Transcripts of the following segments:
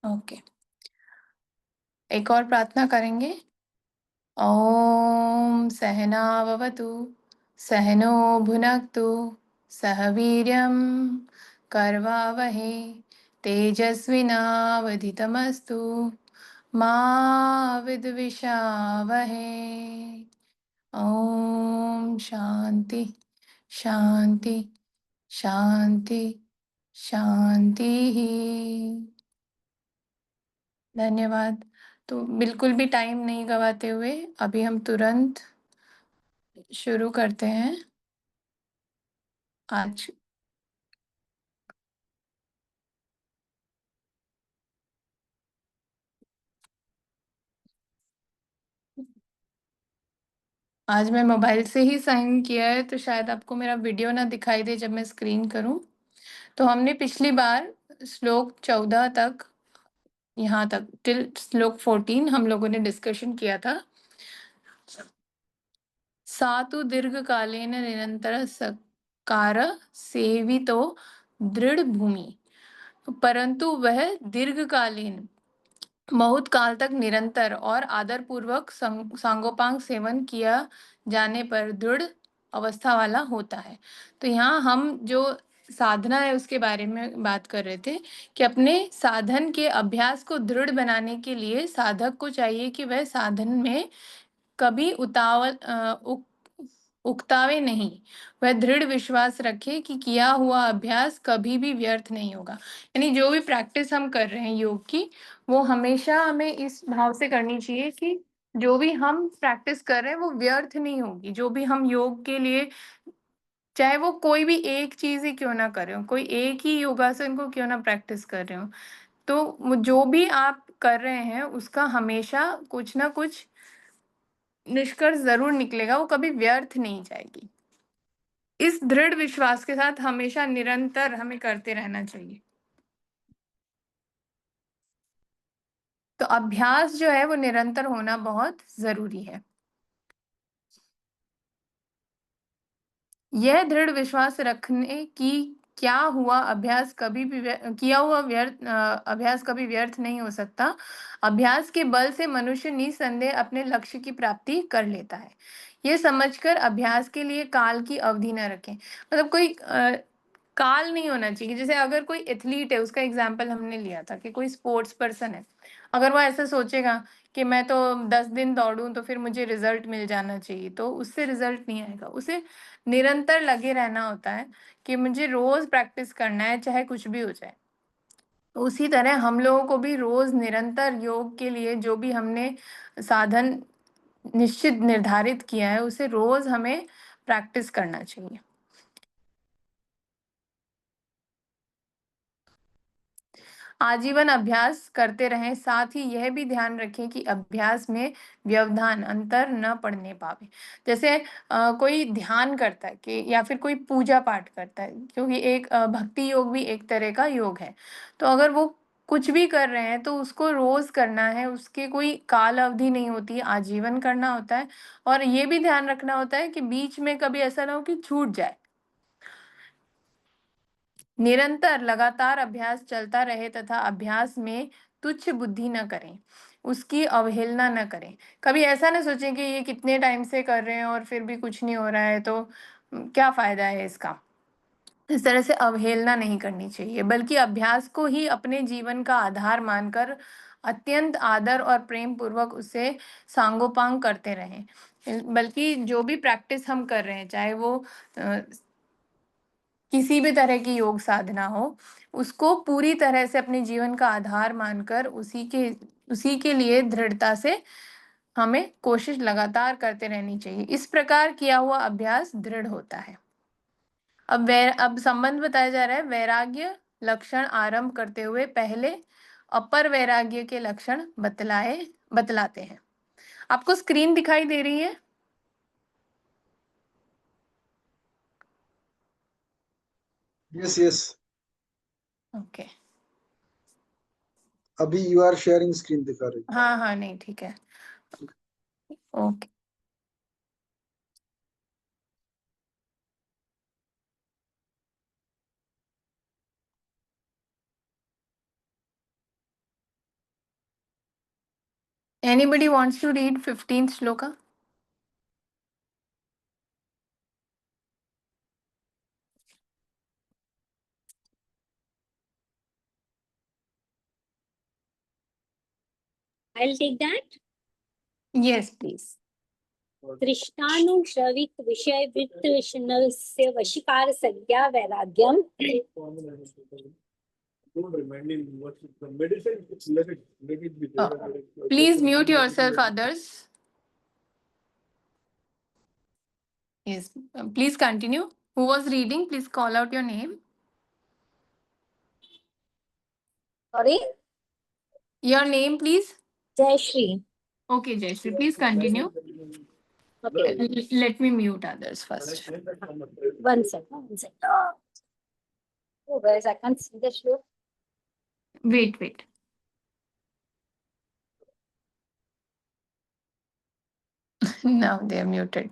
Okay, एक और प्रार्थना करेंगे। ॐ सहना भवतु, सहनो भुनक्तु, सह वीर्यं कर्वावहै, तेजस्विनावधितमस्तु, मा विद्विषावहै। ॐ शांति शांति शांति शांतिः। धन्यवाद। तो बिल्कुल भी टाइम नहीं गवाते हुए अभी हम तुरंत शुरू करते हैं। आज आज मैं मोबाइल से ही साइन किया है, तो शायद आपको मेरा वीडियो ना दिखाई दे जब मैं स्क्रीन करूं। तो हमने पिछली बार श्लोक 14 तक, यहाँ तक टिल श्लोक 14 हम लोगों ने डिस्कशन किया था। सातु दीर्घकालेन निरंतर सकार सेवितो दृढ़ भूमि, परंतु वह दीर्घकालीन बहुत काल तक निरंतर और आदरपूर्वक सांगोपांग सेवन किया जाने पर दृढ़ अवस्था वाला होता है। तो यहाँ हम जो साधना है उसके बारे में बात कर रहे थे कि अपने साधन के अभ्यास को दृढ़ बनाने के लिए साधक को चाहिए कि वह साधन में कभी उकतावे नहीं। वह दृढ़ विश्वास रखे कि किया हुआ अभ्यास कभी भी व्यर्थ नहीं होगा। यानी जो भी प्रैक्टिस हम कर रहे हैं योग की, वो हमेशा हमें इस भाव से करनी चाहिए कि जो भी हम प्रैक्टिस कर रहे हैं वो व्यर्थ नहीं होगी। जो भी हम योग के लिए, चाहे वो कोई भी एक चीज ही क्यों ना कर रहे हो, कोई एक ही योगासन को क्यों ना प्रैक्टिस कर रहे हो, तो जो भी आप कर रहे हैं उसका हमेशा कुछ ना कुछ निष्कर्ष जरूर निकलेगा, वो कभी व्यर्थ नहीं जाएगी। इस दृढ़ विश्वास के साथ हमेशा निरंतर हमें करते रहना चाहिए। तो अभ्यास जो है वो निरंतर होना बहुत जरूरी है। यह दृढ़ विश्वास रखने कि क्या हुआ अभ्यास कभी भी किया हुआ अभ्यास कभी व्यर्थ नहीं हो सकता। अभ्यास के बल से मनुष्य निसंदेह अपने लक्ष्य की प्राप्ति कर लेता है। ये समझकर अभ्यास के लिए काल की अवधि न रखें। मतलब कोई काल नहीं होना चाहिए। जैसे अगर कोई एथलीट है, उसका एग्जाम्पल हमने लिया था कि कोई स्पोर्ट्स पर्सन है, अगर वो ऐसा सोचेगा कि मैं तो 10 दिन दौड़ूं तो फिर मुझे रिजल्ट मिल जाना चाहिए, तो उससे रिजल्ट नहीं आएगा। उसे निरंतर लगे रहना होता है कि मुझे रोज प्रैक्टिस करना है, चाहे कुछ भी हो जाए। उसी तरह हम लोगों को भी रोज निरंतर योग के लिए जो भी हमने साधन निश्चित निर्धारित किया है, उसे रोज हमें प्रैक्टिस करना चाहिए। आजीवन अभ्यास करते रहें। साथ ही यह भी ध्यान रखें कि अभ्यास में व्यवधान अंतर न पड़ने पावे। जैसे कोई ध्यान करता है कि या फिर कोई पूजा पाठ करता है, क्योंकि एक भक्ति योग भी एक तरह का योग है। तो अगर वो कुछ भी कर रहे हैं तो उसको रोज करना है, उसके कोई काल अवधि नहीं होती है, आजीवन करना होता है। और ये भी ध्यान रखना होता है कि बीच में कभी ऐसा ना हो कि छूट जाए। निरंतर लगातार अभ्यास चलता रहे तथा अभ्यास में तुच्छ बुद्धि न करें, उसकी अवहेलना न करें। कभी ऐसा ना सोचें कि ये कितने टाइम से कर रहे हैं और फिर भी कुछ नहीं हो रहा है, तो क्या फायदा है इसका। इस तरह से अवहेलना नहीं करनी चाहिए, बल्कि अभ्यास को ही अपने जीवन का आधार मानकर अत्यंत आदर और प्रेम पूर्वक उसे सांगोपांग करते रहें। बल्कि जो भी प्रैक्टिस हम कर रहे हैं, चाहे वो किसी भी तरह की योग साधना हो, उसको पूरी तरह से अपने जीवन का आधार मानकर उसी के लिए दृढ़ता से हमें कोशिश लगातार करते रहनी चाहिए। इस प्रकार किया हुआ अभ्यास दृढ़ होता है। अब संबंध बताया जा रहा है। वैराग्य लक्षण आरंभ करते हुए पहले अपर वैराग्य के लक्षण बतलाते हैं। आपको स्क्रीन दिखाई दे रही है? Yes yes, okay. अभी यू आर शेयरिंग स्क्रीन दिखा रही। हाँ हाँ, नहीं ठीक है। Okay. Anybody wants to read 15th shloka? I'll take that. Yes, please. तृष्णानुश्रविक विषय वितृष्णस्य वशीकार संज्ञा वैराग्यम. Don't remind him what the medicine. Let it be there. Please mute yourself, others. Yes, please continue. Who was reading? Please call out your name. Sorry, Your name, please. Jayashree. Okay, Jayashree, please continue. Okay, Let me mute others first. one second. One second. Oh, guys, I can't see the shloka. Wait. Now they are muted.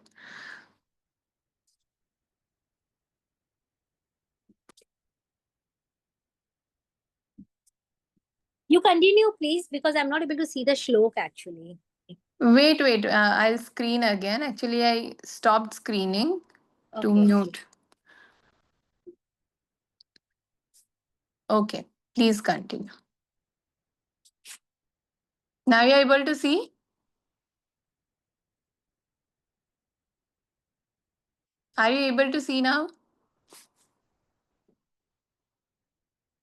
You continue, please, because I'm not able to see the shloka actually. Wait. I'll screen again. Actually, I stopped screening to Okay. mute. Okay, please continue. Now you're able to see? Are you able to see now?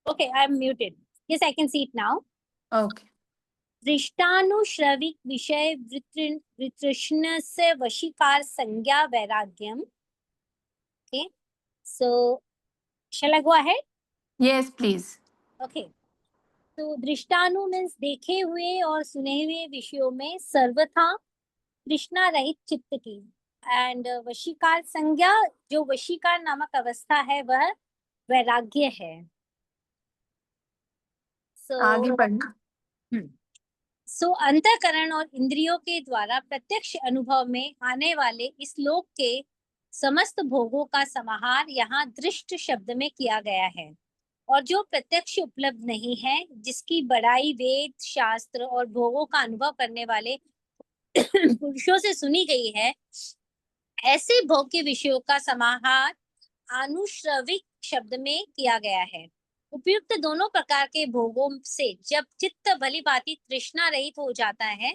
Okay, I'm muted. Yes, I can see it now. Okay. दृष्टानुश्रविक विषय वितृष्ण से वशीकार संज्ञा वैराग्यम. Okay, so shall I go ahead? Yes, please. Okay. तो दृष्टानु means देखे हुए और सुने हुए विषयों में सर्वथा तृष्णा रहित चित्त की. एंड वशीकार संज्ञा, जो वशीकार नामक अवस्था है वह वैराग्य है. आगे बढ़ना. सो अंतःकरण और इंद्रियों के द्वारा प्रत्यक्ष अनुभव में आने वाले इस लोक के समस्त भोगों का समाहार यहाँ दृष्ट शब्द में किया गया है. और जो प्रत्यक्ष उपलब्ध नहीं है, जिसकी बड़ाई वेद शास्त्र और भोगों का अनुभव करने वाले पुरुषों से सुनी गई है, ऐसे भोग के विषयों का समाहार अनुश्रविक शब्द में किया गया है. उपयुक्त दोनों प्रकार के भोगों से जब चित्त भली भांति तृष्णा रहित हो जाता है,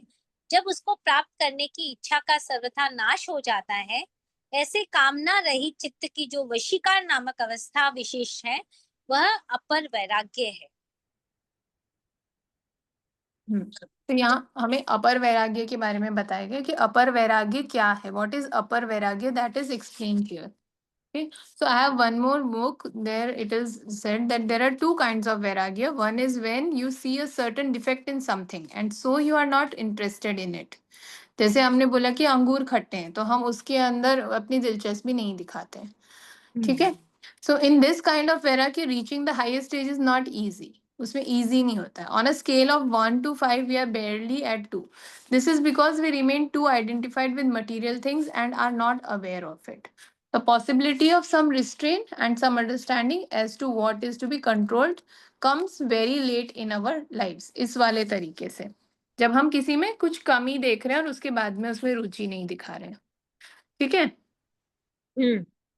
जब उसको प्राप्त करने की इच्छा का सर्वथा नाश हो जाता है, ऐसे कामना रहित चित्त की जो वशीकार नामक अवस्था विशेष है, वह अपर वैराग्य है. तो यहाँ हमें अपर वैराग्य के बारे में बताया गया कि अपर वैराग्य क्या है. व्हाट इज अपर वैराग्य? That is explained here. Okay, so I have one more book. There it is said that there are two kinds of vairagya. One is when you see a certain defect in something and so you are not interested in it. जैसे हमने बोला कि अंगूर खट्टे हैं तो हम उसके अंदर अपनी दिलचस्पी नहीं दिखाते हैं. ठीक है. So in this kind of vairagya, reaching the highest stage is not easy. उसमें easy नहीं होता है. On a scale of 1 to 5, we are barely at 2. This is because we remain too identified with material things and are not aware of it. The possibility of some restraint and some understanding as to what is to be controlled comes very late in our lives. इस वाले तरीके से जब हम किसी में कुछ कमी देख रहे हैं और उसके बाद में उसमें रुचि नहीं दिखा रहे हैं. ठीक है.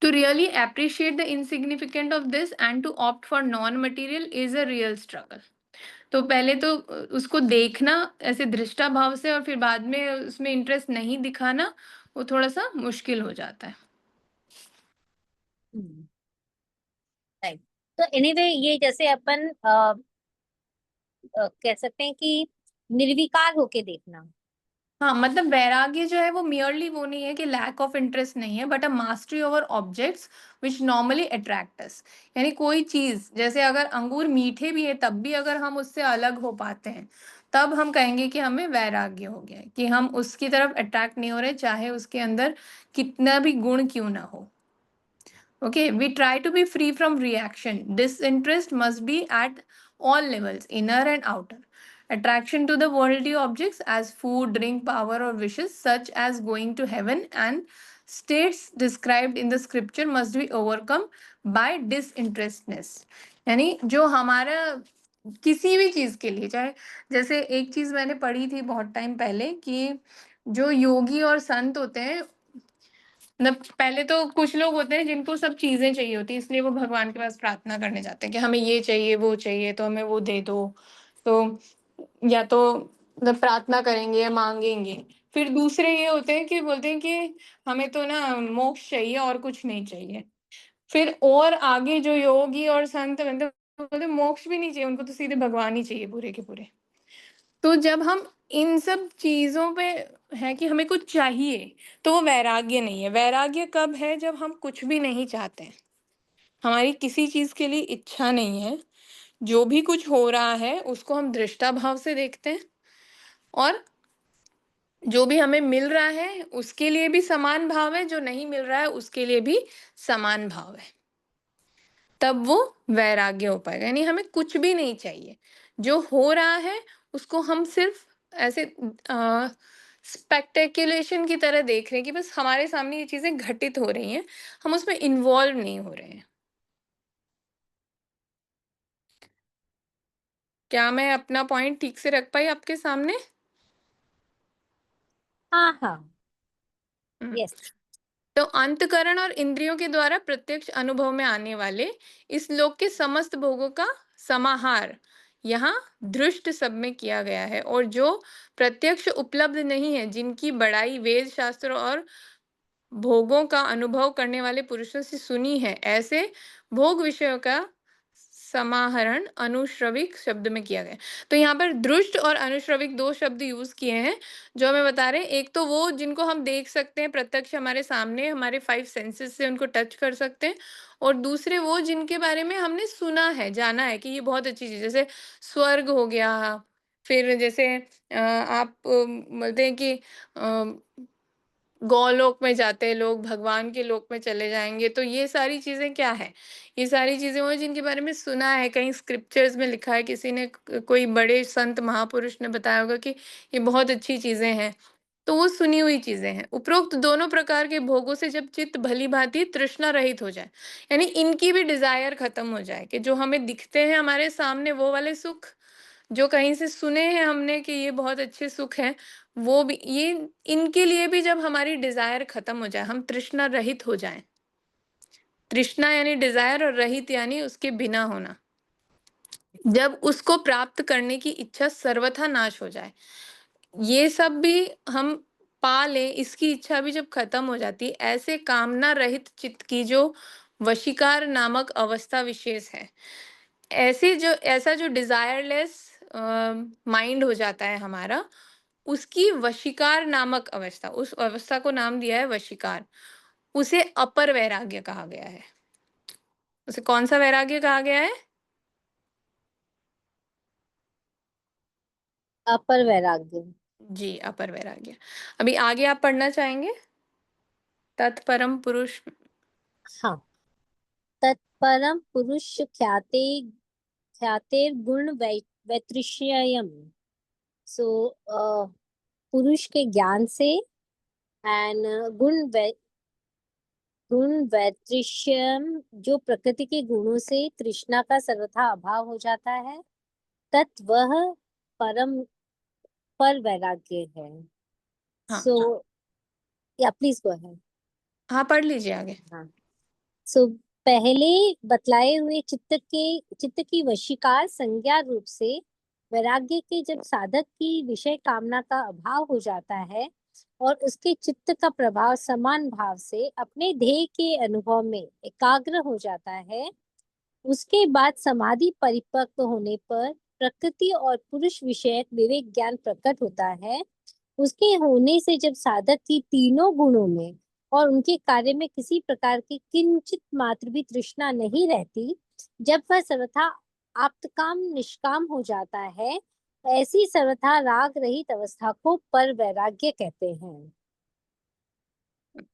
To really appreciate the insignificance of this and to opt for non-material is a real struggle. तो पहले तो उसको देखना ऐसे दृष्टा भाव से और फिर बाद में उसमें इंटरेस्ट नहीं दिखाना, वो थोड़ा सा मुश्किल हो जाता है. राइट. तो एनीवे ये जैसे अपन कह सकते हैं कि निर्विकार होके देखना. हाँ, मतलब वैराग्य जो है वो मियरली वो नहीं है कि लैक ऑफ इंटरेस्ट नहीं है, but a mastery over objects which normally attract us. यानी कोई चीज, जैसे अगर अंगूर मीठे भी है तब भी अगर हम उससे अलग हो पाते हैं, तब हम कहेंगे कि हमें वैराग्य हो गया है, कि हम उसकी तरफ अट्रैक्ट नहीं हो रहे, चाहे उसके अंदर कितना भी गुण क्यों ना हो. Okay, we try to be free from reaction. Disinterest must be at all levels, inner and outer. Attraction to the worldly objects as food, drink, power, or wishes, such as going to heaven, and states described in the scripture must be overcome by disinterestedness. यानी जो हमारा किसी भी चीज़ के लिए, चाहे जैसे एक चीज़ मैंने पढ़ी थी बहुत टाइम पहले कि जो योगी और संत होते हैं, मतलब पहले तो कुछ लोग होते हैं जिनको सब चीज़ें चाहिए होती हैं, इसलिए वो भगवान के पास प्रार्थना करने जाते हैं कि हमें ये चाहिए, वो चाहिए, तो हमें वो दे दो। तो या तो मतलब प्रार्थना करेंगे या माँगेंगे। फिर दूसरे ये होते हैं कि बोलते हैं कि हमें तो ना मोक्ष चाहिए और कुछ नहीं चाहिए। फिर और आगे जो योगी और संत मतलब बोलते हैं मोक्ष भी नहीं चाहिए, उनको तो सीधे भगवान ही चाहिए पूरे के पूरे। तो जब हम इन सब चीज़ों पे है कि हमें कुछ चाहिए, तो वो वैराग्य नहीं है। वैराग्य कब है? जब हम कुछ भी नहीं चाहते हैं। हमारी किसी चीज़ के लिए इच्छा नहीं है। जो भी कुछ हो रहा है, उसको हम दृष्टा भाव से देखते हैं और जो भी हमें मिल रहा है, उसके लिए भी समान भाव है, जो नहीं मिल रहा है, उसके लिए भी समान भाव है। तब वो वैराग्य हो पाएगा, यानी हमें कुछ भी नहीं चाहिए। जो हो रहा है उसको हम सिर्फ ऐसे स्पेक्टेकुलेशन की तरह देख रहे हैं कि बस हमारे सामने ये चीजें घटित हो रही हैं, हम उसमें इन्वॉल्व नहीं हो रहे हैं। क्या मैं अपना पॉइंट ठीक से रख पाई आपके सामने? हाँ हाँ। हम्म। यस। तो अंतःकरण और इंद्रियों के द्वारा प्रत्यक्ष अनुभव में आने वाले इस लोक के समस्त भोगों का समाहार यहाँ दृष्ट सब में किया गया है, और जो प्रत्यक्ष उपलब्ध नहीं है, जिनकी बड़ाई वेद शास्त्र और भोगों का अनुभव करने वाले पुरुषों से सुनी है, ऐसे भोग विषयों का समाहरण अनुश्रविक शब्द में किया गया है। तो यहाँ पर दृष्ट और अनुश्रविक दो शब्द यूज किए हैं, जो हमें बता रहे हैं एक तो वो जिनको हम देख सकते हैं प्रत्यक्ष हमारे सामने, हमारे 5 सेंसेस से उनको टच कर सकते हैं, और दूसरे वो जिनके बारे में हमने सुना है, जाना है कि ये बहुत अच्छी चीज, जैसे स्वर्ग हो गया। फिर जैसे आप बोलते हैं कि गौलोक में जाते हैं लोग, भगवान के लोक में चले जाएँगे, तो ये सारी चीज़ें क्या है? ये सारी चीज़ें वो हैं जिनके बारे में सुना है, कहीं स्क्रिप्चर्स में लिखा है, किसी ने कोई बड़े संत महापुरुष ने बताया होगा कि ये बहुत अच्छी चीज़ें हैं, तो वो सुनी हुई चीज़ें हैं। उपरोक्त दोनों प्रकार के भोगों से जब चित्त भली-भाँति तृष्णा रहित हो जाए, यानी इनकी भी डिज़ायर खत्म हो जाए कि जो हमें दिखते हैं हमारे सामने वो वाले सुख, जो कहीं से सुने हैं हमने कि ये बहुत अच्छे सुख हैं, वो भी ये इनके लिए भी जब हमारी डिज़ायर खत्म हो जाए, हम तृष्णा रहित हो जाएँ। तृष्णा यानी डिज़ायर और रहित यानी उसके बिना होना। जब उसको प्राप्त करने की इच्छा सर्वथा नाश हो जाए, ये सब भी हम पा लें, इसकी इच्छा भी जब खत्म हो जाती है, ऐसे कामना रहित चित्त की जो वशीकार नामक अवस्था विशेष है, ऐसे जो ऐसा जो डिजायरलेस माइंड हो जाता है हमारा, उसकी वशीकार नामक अवस्था, उस अवस्था को नाम दिया है वशीकार। उसे अपर वैराग्य कहा गया है। उसे कौन सा वैराग्य कहा गया है? अपर वैराग्य। जी, अपर वैराग्य। अभी आगे आप पढ़ना चाहेंगे? तत्परम पुरुष। हाँ। तत्परम पुरुष ख्याते ख्यातेर गुण वैतृष्ययम। सो पुरुष के ज्ञान से एंड गुण वैतृष्यम, जो प्रकृति के गुणों से तृष्णा का सर्वथा अभाव हो जाता है, तत् वह परम पर वैराग्य है। हाँ, सो या प्लीज गो है। हाँ, पढ़ लीजिए आगे। हाँ। सो पहले बतलाए हुए चित्त की वशीकार संज्ञा रूप से वैराग्य के जब साधक की विषय कामना का अभाव हो जाता है और उसके चित्त का प्रभाव समान भाव से अपने ध्येय के अनुभव में एकाग्र हो जाता है, उसके बाद समाधि परिपक्व होने पर प्रकृति और पुरुष विषयक विवेक ज्ञान प्रकट होता है। उसके होने से जब साधक की तीनों गुणों में और उनके कार्य में किसी प्रकार की किंचित मात्र भी तृष्णा नहीं रहती, जब वह सर्वथा आप्तकाम निष्काम हो जाता है, ऐसी सर्वथा राग रहित अवस्था को पर वैराग्य कहते हैं।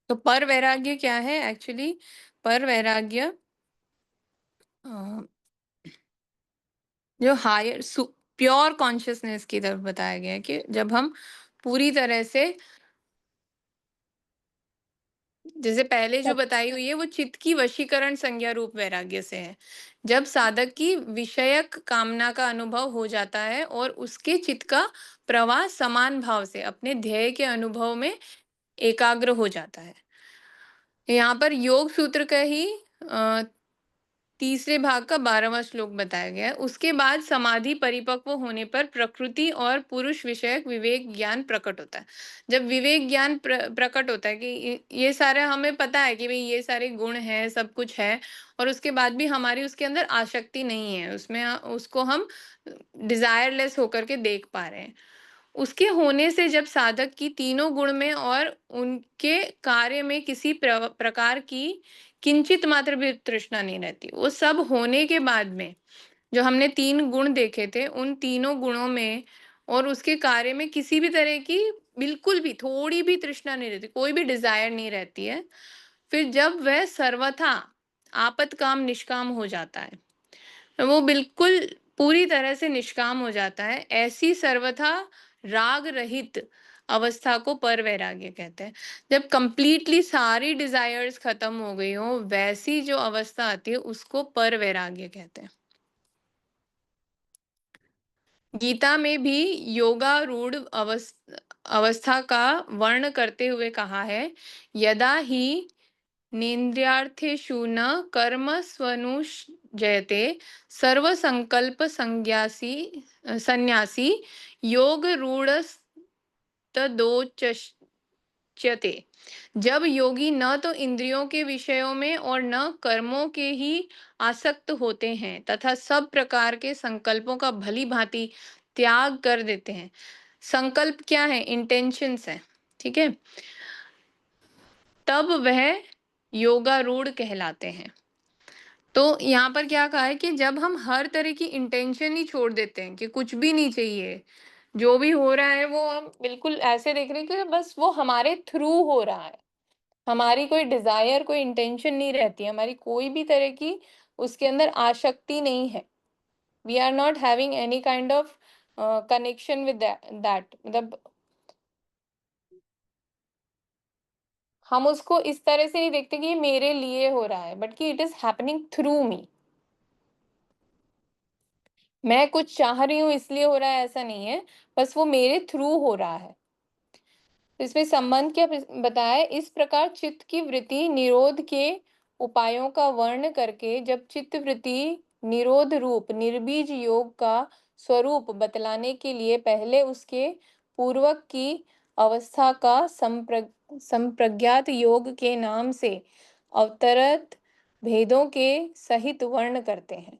तो पर वैराग्य क्या है एक्चुअली? पर वैराग्य जो हायर प्योर कॉन्शियसनेस की तरफ बताया गया है कि जब हम पूरी तरह से जैसे पहले जो तब बताई हुई है वो चित्त की वशीकरण संज्ञा रूप वैराग्य से है। जब साधक की विषयक कामना का अनुभव हो जाता है और उसके चित्त का प्रवाह समान भाव से अपने ध्येय के अनुभव में एकाग्र हो जाता है। यहाँ पर योग सूत्र का ही तीसरे भाग का 12वां श्लोक बताया गया है। उसके बाद समाधि परिपक्व होने पर प्रकृति और पुरुष विषयक विवेक ज्ञान प्रकट होता है। जब विवेक ज्ञान प्रकट होता है कि ये सारा हमें पता है कि भाई ये सारे गुण हैं, सब कुछ है, और उसके बाद भी हमारी उसके अंदर आसक्ति नहीं है, उसमें उसको हम डिजायरलेस होकर के देख पा रहे हैं। उसके होने से जब साधक की तीनों गुण में और उनके कार्य में किसी प्रकार की किंचित मात्र भी तृष्णा नहीं रहती। वो सब होने के बाद में जो हमने 3 गुण देखे थे, उन तीनों गुणों में और उसके कार्य में किसी भी तरह की बिल्कुल भी थोड़ी भी तृष्णा नहीं रहती, कोई भी डिजायर नहीं रहती है। फिर जब वह सर्वथा आपतकाम निष्काम हो जाता है, वो बिल्कुल पूरी तरह से निष्काम हो जाता है। ऐसी सर्वथा राग रहित अवस्था को पर वैराग्य कहते हैं। जब कंप्लीटली सारी डिजायर्स खत्म हो गई हो, वैसी जो अवस्था आती है उसको पर वैराग्य कहते हैं। गीता में भी योगारूढ़ अवस्था का वर्ण करते हुए कहा है, यदा ही नेन्द्रियार्थेषु न कर्म स्वनुष्जयते सर्वसंकल्प संन्यासी सन्यासी योग रूढ़स्तदोच्यते। जब योगी न तो इंद्रियों के विषयों में और न कर्मों के ही आसक्त होते हैं तथा सब प्रकार के संकल्पों का भली भांति त्याग कर देते हैं। संकल्प क्या है? इंटेंशंस है, ठीक है, तब वह योगारूढ़ कहलाते हैं। तो यहाँ पर क्या कहा है कि जब हम हर तरह की इंटेंशन ही छोड़ देते हैं कि कुछ भी नहीं चाहिए, जो भी हो रहा है वो हम बिल्कुल ऐसे देख रहे हैं कि बस वो हमारे थ्रू हो रहा है, हमारी कोई डिजायर, कोई इंटेंशन नहीं रहती, हमारी कोई भी तरह की उसके अंदर आसक्ति नहीं है। We are not having any kind of connection with that, मतलब हम उसको इस तरह से नहीं देखते कि ये मेरे लिए हो रहा है, बट कि इट इज हैपनिंग थ्रू मी। मैं कुछ चाह रही हूँ इसलिए हो रहा है ऐसा नहीं है, बस वो मेरे थ्रू हो रहा है। इसमें संबंध क्या बताया है? इस प्रकार चित्त की वृत्ति निरोध के उपायों का वर्ण करके जब चित्त वृत्ति निरोध रूप निर्बीज योग का स्वरूप बतलाने के लिए पहले उसके पूर्वक की अवस्था का संप्रज्ञात योग के नाम से अवतरत भेदों के सहित वर्ण करते हैं।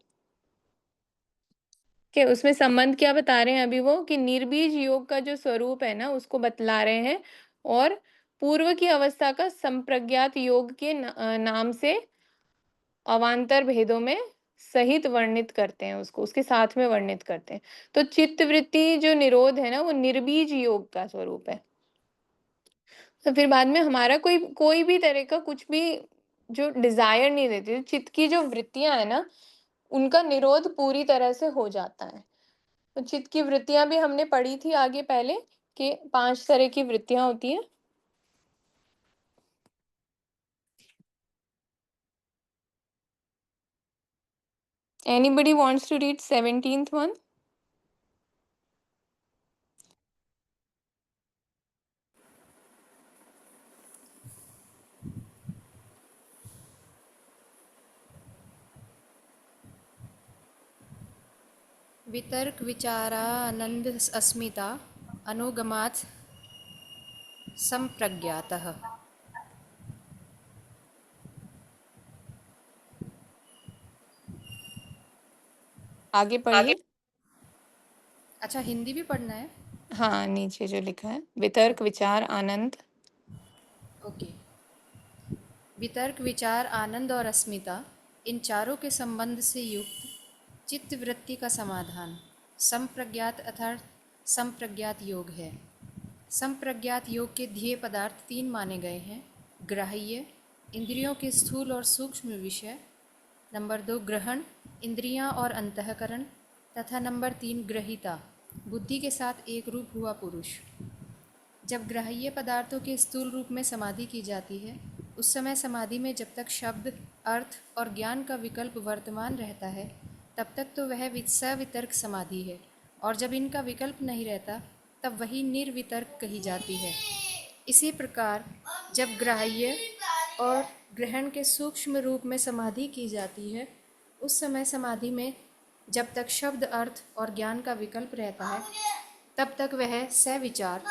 कि उसमें संबंध क्या बता रहे हैं अभी वो, कि निर्बीज योग का जो स्वरूप है ना उसको बतला रहे हैं, और पूर्व की अवस्था का संप्रज्ञात योग के नाम से अवान्तर भेदों में सहित वर्णित करते हैं, उसको उसके साथ में वर्णित करते हैं। तो चित्त वृत्ति जो निरोध है ना वो निर्बीज योग का स्वरूप है। तो फिर बाद में हमारा कोई कोई भी तरह का कुछ भी जो डिजायर नहीं देती, चित्त की जो वृत्तियां है ना उनका निरोध पूरी तरह से हो जाता है। तो चित्त की वृत्तियां भी हमने पढ़ी थी आगे पहले कि 5 तरह की वृत्तियां होती हैं। Anybody wants to read 17th one? वितर्क विचारानंद अस्मिता अनुगमात् संप्रज्ञातः। आगे पढ़िए। अच्छा, हिंदी भी पढ़ना है? हाँ, नीचे जो लिखा है वितर्क विचार आनंद। ओके। वितर्क विचार आनंद और अस्मिता, इन चारों के संबंध से युक्त चित्त वृत्ति का समाधान संप्रज्ञात अर्थात संप्रज्ञात योग है। संप्रज्ञात योग के ध्येय पदार्थ 3 माने गए हैं: ग्राह्य, इंद्रियों के स्थूल और सूक्ष्म विषय; नंबर 2 ग्रहण, इंद्रियां और अंतःकरण; तथा नंबर 3 ग्रहिता, बुद्धि के साथ एक रूप हुआ पुरुष। जब ग्राह्य पदार्थों के स्थूल रूप में समाधि की जाती है उस समय समाधि में जब तक शब्द, अर्थ और ज्ञान का विकल्प वर्तमान रहता है, तब तक तो वह सवितर्क समाधि है, और जब इनका विकल्प नहीं रहता, तब वही निर्वितर्क कही जाती है। इसी प्रकार जब ग्राह्य और ग्रहण के सूक्ष्म रूप में समाधि की जाती है, उस समय समाधि में जब तक शब्द, अर्थ और ज्ञान का विकल्प रहता है, तब तक वह सविचार,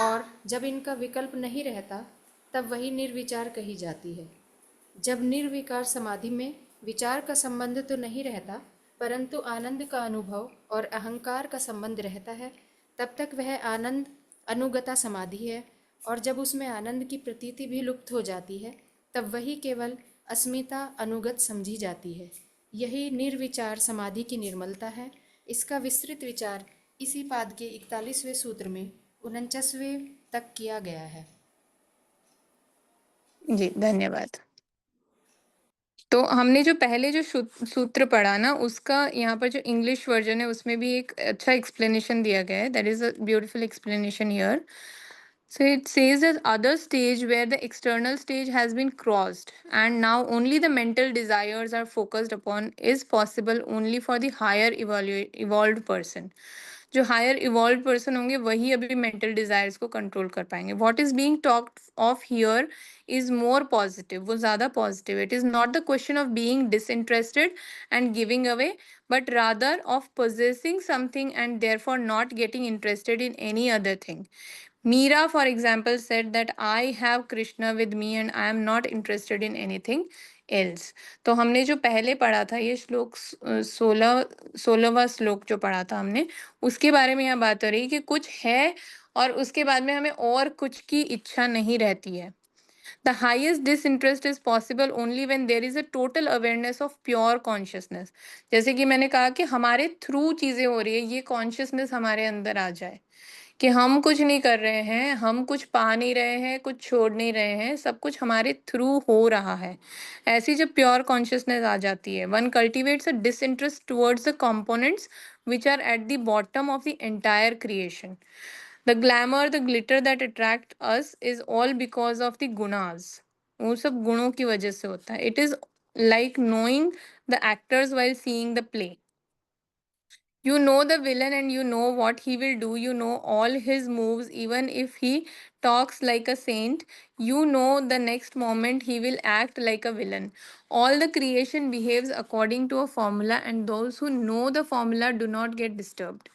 और जब इनका विकल्प नहीं रहता, तब वही निर्विचार कही जाती है। जब निर्विकार समाधि में विचार का संबंध तो नहीं रहता, परंतु आनंद का अनुभव और अहंकार का संबंध रहता है, तब तक वह आनंद अनुगता समाधि है, और जब उसमें आनंद की प्रतीति भी लुप्त हो जाती है, तब वही केवल अस्मिता अनुगत समझी जाती है। यही निर्विचार समाधि की निर्मलता है। इसका विस्तृत विचार इसी पाद के 41वें सूत्र में 49वें तक किया गया है। जी, धन्यवाद। तो हमने जो पहले जो सूत्र पढ़ा ना, उसका यहाँ पर जो इंग्लिश वर्जन है उसमें भी एक अच्छा एक्सप्लेनेशन दिया गया है। That is a beautiful explanation here. So it says that other stage where the external stage has been crossed and now only the mental desires are focused upon is possible only for the higher evolved person. जो higher evolve person होंगे वही अभी mental desires को control कर पाएंगे. What is being talked of here is more positive, वो ज़्यादा positive. It is not the question of being disinterested and giving away, but rather of possessing something and therefore not getting interested in any other thing. Meera, for example, said that I have Krishna with me and I am not interested in anything else. तो हमने जो पहले पढ़ा था ये श्लोक 16वां श्लोक जो पढ़ा था हमने, उसके बारे में यहाँ बात हो रही है कि कुछ है और उसके बाद में हमें और कुछ की इच्छा नहीं रहती है. The highest disinterest is possible only when there is a total awareness of pure consciousness. जैसे कि मैंने कहा कि हमारे थ्रू चीजें हो रही है, ये कॉन्शियसनेस हमारे अंदर आ जाए कि हम कुछ नहीं कर रहे हैं, हम कुछ पा नहीं रहे हैं, कुछ छोड़ नहीं रहे हैं, सब कुछ हमारे थ्रू हो रहा है. ऐसी जब प्योर कॉन्शियसनेस आ जाती है, one cultivates a disinterest towards the components which are at the bottom of the entire creation. The glamour, the glitter that attract us is all because of the gunas. वो सब गुणों की वजह से होता है. It is like knowing the actors while seeing the play. You know the villain and you know what he will do. You know all his moves, even if he talks like a saint. You know the next moment he will act like a villain. All the creation behaves according to a formula, and those who know the formula do not get disturbed.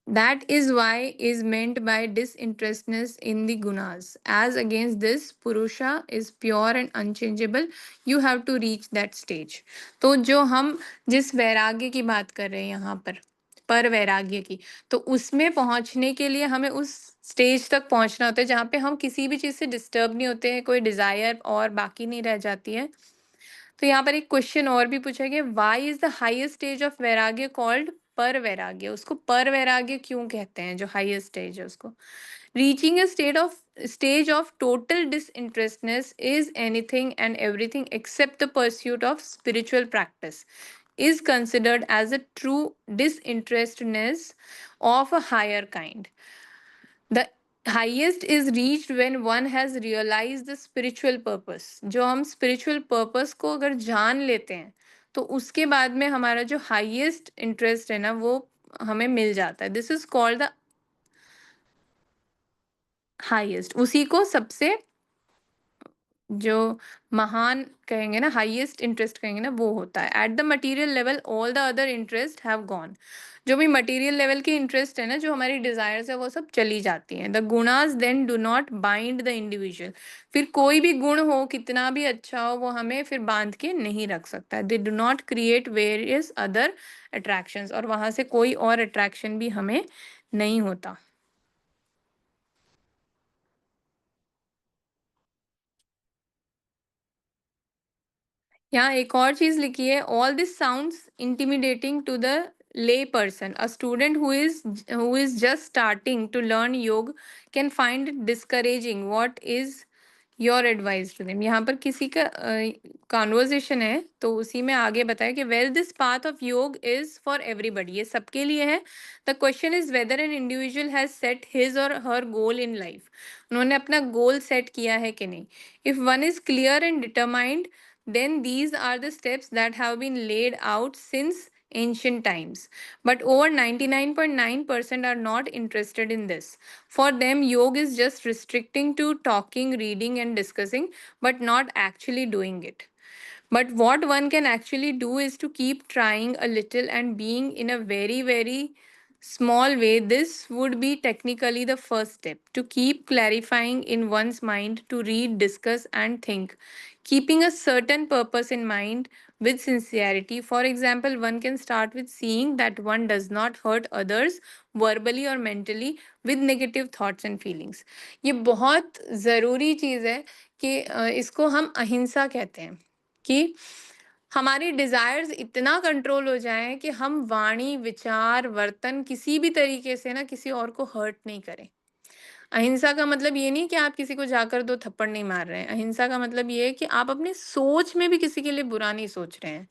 That is why is meant by disinterestedness in the gunas. As against this, Purusha is pure and unchangeable. You have to reach that stage. तो जो हम जिस वैराग्य की बात कर रहे हैं यहाँ पर वैराग्य की, तो उसमें पहुंचने के लिए हमें उस स्टेज तक पहुंचना होता है जहाँ पे हम किसी भी चीज़ से डिस्टर्ब नहीं होते हैं, कोई डिजायर और बाकी नहीं रह जाती है. तो यहाँ पर एक क्वेश्चन और भी पूछा गया, why is the highest stage of vairagya called para vairagya. उसको पर वैराग्य क्यों कहते हैं, जो हाईएस्ट स्टेज है उसको. Reaching a stage of total disinterestedness is anything and everything except the pursuit of spiritual practice is considered as a true disinterestedness of a higher kind. The highest is reached when one has realized the spiritual purpose. जो हम spiritual purpose को अगर जान लेते हैं तो उसके बाद में हमारा जो highest interest है ना वो हमें मिल जाता है. This is called the highest. उसी को सबसे जो महान कहेंगे ना, हाईएस्ट इंटरेस्ट कहेंगे ना, वो होता है. At the material level all the other interest have gone. जो भी मटेरियल लेवल की इंटरेस्ट है ना, जो हमारी डिजायर्स है, वो सब चली जाती हैं. The gunas then do not bind the individual. फिर कोई भी गुण हो, कितना भी अच्छा हो, वो हमें फिर बांध के नहीं रख सकता. They do not create various other attractions. और वहां से कोई और अट्रैक्शन भी हमें नहीं होता. यहाँ एक और चीज लिखी है, all this sounds intimidating to the lay person. A student who is just starting to learn yoga can find it discouraging. What is your advice to them. यहाँ पर किसी का कॉन्वर्जेशन है, तो उसी में आगे बताया कि वेल दिस पाथ ऑफ योग इज फॉर एवरीबडी, ये सबके लिए है। The question is whether an individual has set his और हर गोल इन लाइफ, उन्होंने अपना गोल सेट किया है कि नहीं। If one is clear and determined, then these are the steps that have been laid out since ancient times. But over 99.9% are not interested in this. For them, yoga is just restricting to talking, reading, and discussing, but not actually doing it. But what one can actually do is to keep trying a little and being in a very, very small way. This would be technically the first step to keep clarifying in one's mind, to read, discuss, and think, keeping a certain purpose in mind with sincerity. For example, one can start with seeing that one does not hurt others verbally or mentally with negative thoughts and feelings. ये बहुत ज़रूरी चीज़ है कि इसको हम अहिंसा कहते हैं, कि हमारी डिज़ायर्स इतना कंट्रोल हो जाएँ कि हम वाणी, विचार, वर्तन किसी भी तरीके से ना किसी और को हर्ट नहीं करें। अहिंसा का मतलब ये नहीं कि आप किसी को जाकर 2 थप्पड़ नहीं मार रहे हैं। अहिंसा का मतलब ये है कि आप अपनी सोच में भी किसी के लिए बुरा नहीं सोच रहे हैं।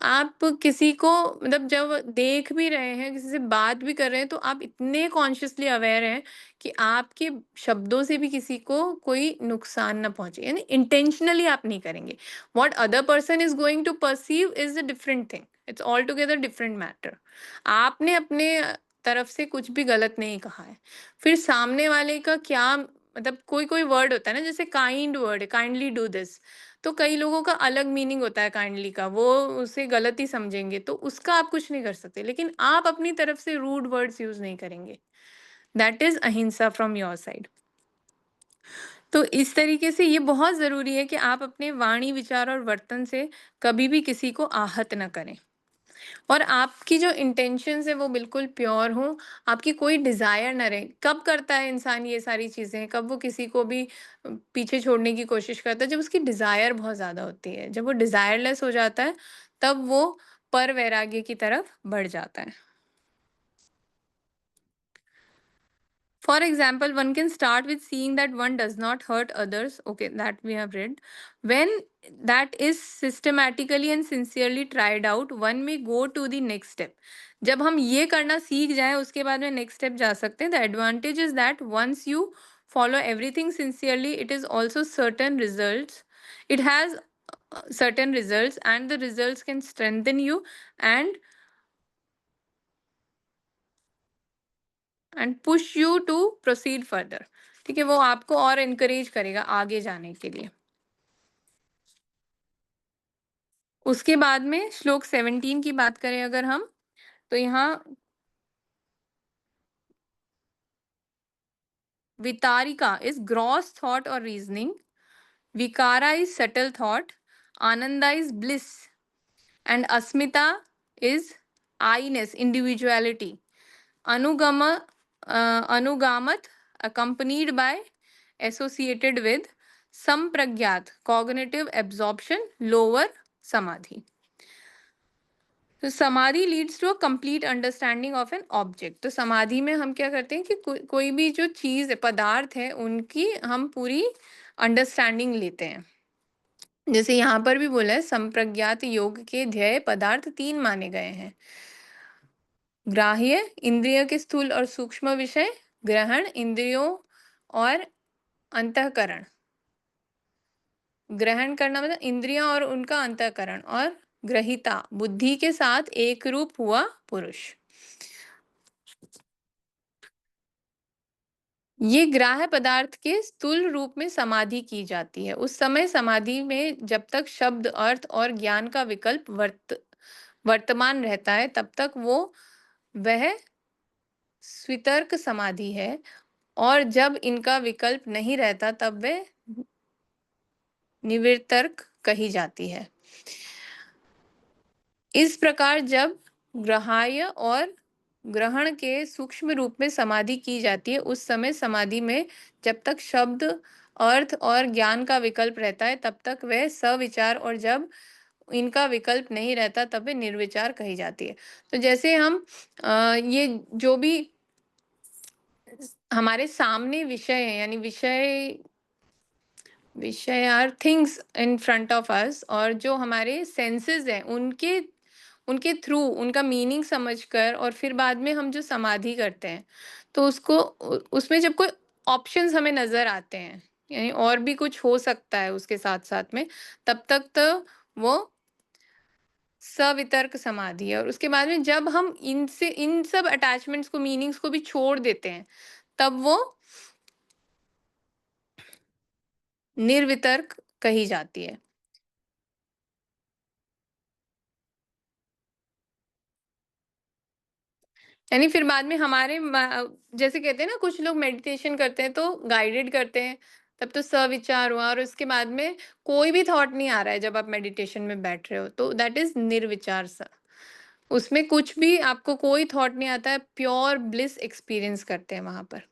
आप किसी को मतलब जब देख भी रहे हैं, किसी से बात भी कर रहे हैं, तो आप इतने कॉन्शियसली अवेयर हैं कि आपके शब्दों से भी किसी को कोई नुकसान ना पहुंचे, यानी इंटेंशनली आप नहीं करेंगे। What other person is going to perceive is a different thing, it's all together different matter. आपने अपने तरफ से कुछ भी गलत नहीं कहा है। फिर सामने वाले का क्या मतलब, कोई कोई वर्ड होता है ना, जैसे काइंड वर्ड है, काइंडली डू दिस, तो कई लोगों का अलग मीनिंग होता है काइंडली का, वो उसे गलत ही समझेंगे, तो उसका आप कुछ नहीं कर सकते, लेकिन आप अपनी तरफ से रूड वर्ड्स यूज नहीं करेंगे। दैट इज अहिंसा फ्रॉम योर साइड। तो इस तरीके से ये बहुत जरूरी है कि आप अपने वाणी, विचार और वर्तन से कभी भी किसी को आहत न करें, और आपकी जो इंटेंशंस है वो बिल्कुल प्योर हो, आपकी कोई डिज़ायर ना रहे। कब करता है इंसान ये सारी चीज़ें, कब वो किसी को भी पीछे छोड़ने की कोशिश करता है? जब उसकी डिज़ायर बहुत ज़्यादा होती है, जब वो डिज़ायरलेस हो जाता है, तब वो पर वैराग्य की तरफ बढ़ जाता है। For example, one can start with seeing that one does not hurt others. Okay, that we have read. When that is systematically and sincerely tried out, one may go to the next step. जब हम ये करना सीख जाएं, उसके बाद में next step जा सकते हैं। The advantage is that once you follow everything sincerely, it is also certain results. It has certain results, and the results can strengthen you and push you to proceed further. ठीक है, वो आपको और encourage करेगा आगे जाने के लिए। उसके बाद में श्लोक 17 की बात करें अगर हम, तो यहाँ वितारिका इज ग्रॉस थॉट और reasoning, vichara is subtle thought, ananda is bliss, and asmita is I-ness, individuality, अनुगम अनुगामत accompanied by, associated with, sampragyat, cognitive absorption, lower samadhi. तो samadhi leads to a complete understanding of an object. तो समाधि में हम क्या करते हैं कि कोई भी जो चीज है, पदार्थ है, उनकी हम पूरी अंडरस्टैंडिंग लेते हैं। जैसे यहाँ पर भी बोला है, संप्रज्ञात योग के ध्येय पदार्थ 3 माने गए हैं: ग्राह्य, इंद्रिय के स्थूल और सूक्ष्म विषय; ग्रहण, इंद्रियों और अंतःकरण, ग्रहण करना मतलब इंद्रियां और उनका अंतःकरण; और ग्रहिता, बुद्धि के साथ एक रूप हुआ पुरुष। ये ग्राह्य पदार्थ के स्थूल रूप में समाधि की जाती है। उस समय समाधि में जब तक शब्द, अर्थ और ज्ञान का विकल्प वर्तमान रहता है, तब तक वह स्वितर्क समाधि है, और जब इनका विकल्प नहीं रहता, तब वह निवितर्क कही जाती है। इस प्रकार जब ग्राह्य और ग्रहण के सूक्ष्म रूप में समाधि की जाती है, उस समय समाधि में जब तक शब्द, अर्थ और ज्ञान का विकल्प रहता है, तब तक वह सविचार, और जब इनका विकल्प नहीं रहता, तब वह निर्विचार कही जाती है। तो जैसे हम ये जो भी हमारे सामने विषय है, यानी vishaya vishaya are things in front of us, और जो हमारे सेंसेस हैं उनके उनके थ्रू उनका मीनिंग समझकर और फिर बाद में हम जो समाधि करते हैं, तो उसको उसमें जब कोई ऑप्शंस हमें नजर आते हैं, यानी और भी कुछ हो सकता है उसके साथ साथ में, तब तक तो वो सवितर्क समाधि है। और उसके बाद में जब हम इनसे इन सब अटैचमेंट्स को, मीनिंग्स को भी छोड़ देते हैं, तब वो निर्वितर्क कही जाती है। यानी फिर बाद में हमारे जैसे कहते हैं ना, कुछ लोग मेडिटेशन करते हैं तो गाइडेड करते हैं, तब तो सविचार हुआ, और उसके बाद में कोई भी थॉट नहीं आ रहा है जब आप मेडिटेशन में बैठ रहे हो, तो दैट इज निर्विचार सा। उसमें कुछ भी आपको कोई थॉट नहीं आता है, प्योर ब्लिस एक्सपीरियंस करते हैं वहां पर।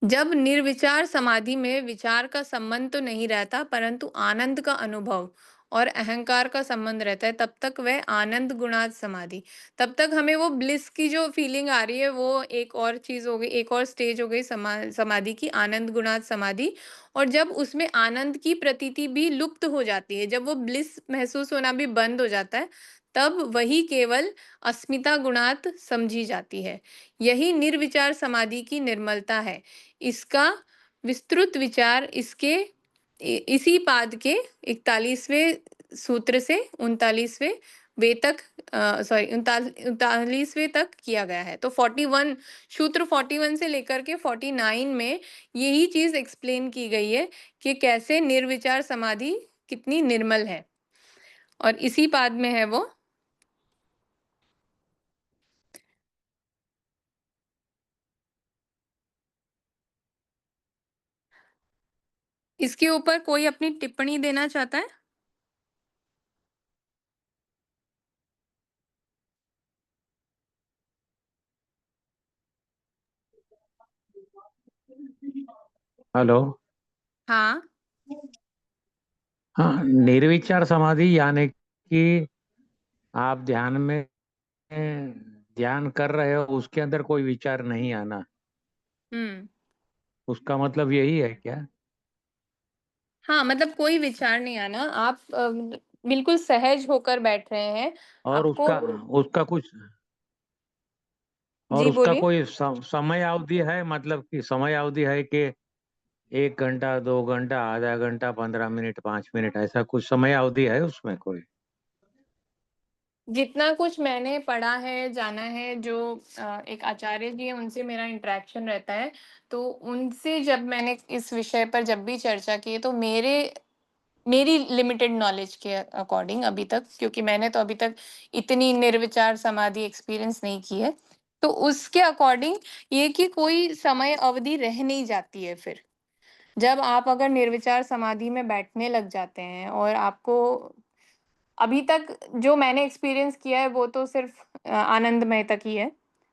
जब निर्विचार समाधि में विचार का संबंध तो नहीं रहता, परंतु आनंद का अनुभव और अहंकार का संबंध रहता है, तब तक वह आनंद गुणात समाधि। तब तक हमें वो ब्लिस की जो फीलिंग आ रही है, वो एक और चीज हो गई, एक और स्टेज हो गई समाधि की, आनंद गुणात समाधि। और जब उसमें आनंद की प्रतीति भी लुप्त हो जाती है, जब वो ब्लिस महसूस होना भी बंद हो जाता है, तब वही केवल अस्मिता गुणात समझी जाती है। यही निर्विचार समाधि की निर्मलता है। इसका विस्तृत विचार इसके इसी पाद के 41वें सूत्र से 39वें वेतक सॉरी 39वें तक किया गया है। तो 41 सूत्र 41 से लेकर के 49 में यही चीज एक्सप्लेन की गई है कि कैसे निर्विचार समाधि कितनी निर्मल है, और इसी पाद में है वो। इसके ऊपर कोई अपनी टिप्पणी देना चाहता है? हेलो। हाँ। हाँ, निर्विचार समाधि यानी कि आप ध्यान कर रहे हो, उसके अंदर कोई विचार नहीं आना, हम्म। उसका मतलब यही है क्या? हाँ, मतलब कोई विचार नहीं आना, आप बिल्कुल सहज होकर बैठ रहे हैं। और आपको। उसका कुछ और जी उसका बोलिए। कोई समय अवधि है, मतलब कि समय अवधि है कि 1 घंटा, 2 घंटा, आधा घंटा, 15 मिनट, 5 मिनट, ऐसा कुछ समय अवधि है उसमें कोई? जितना कुछ मैंने पढ़ा है, जाना है, जो एक आचार्य जी हैं उनसे मेरा इंटरेक्शन रहता है, तो उनसे जब मैंने इस विषय पर जब भी चर्चा की है, तो मेरी लिमिटेड नॉलेज के अकॉर्डिंग अभी तक, क्योंकि मैंने तो अभी तक इतनी निर्विचार समाधि एक्सपीरियंस नहीं की है, तो उसके अकॉर्डिंग ये कि कोई समय अवधि रह नहीं जाती है फिर। जब आप अगर निर्विचार समाधि में बैठने लग जाते हैं, और आपको अभी तक जो मैंने एक्सपीरियंस किया है वो तो सिर्फ आनंदमय तक ही है,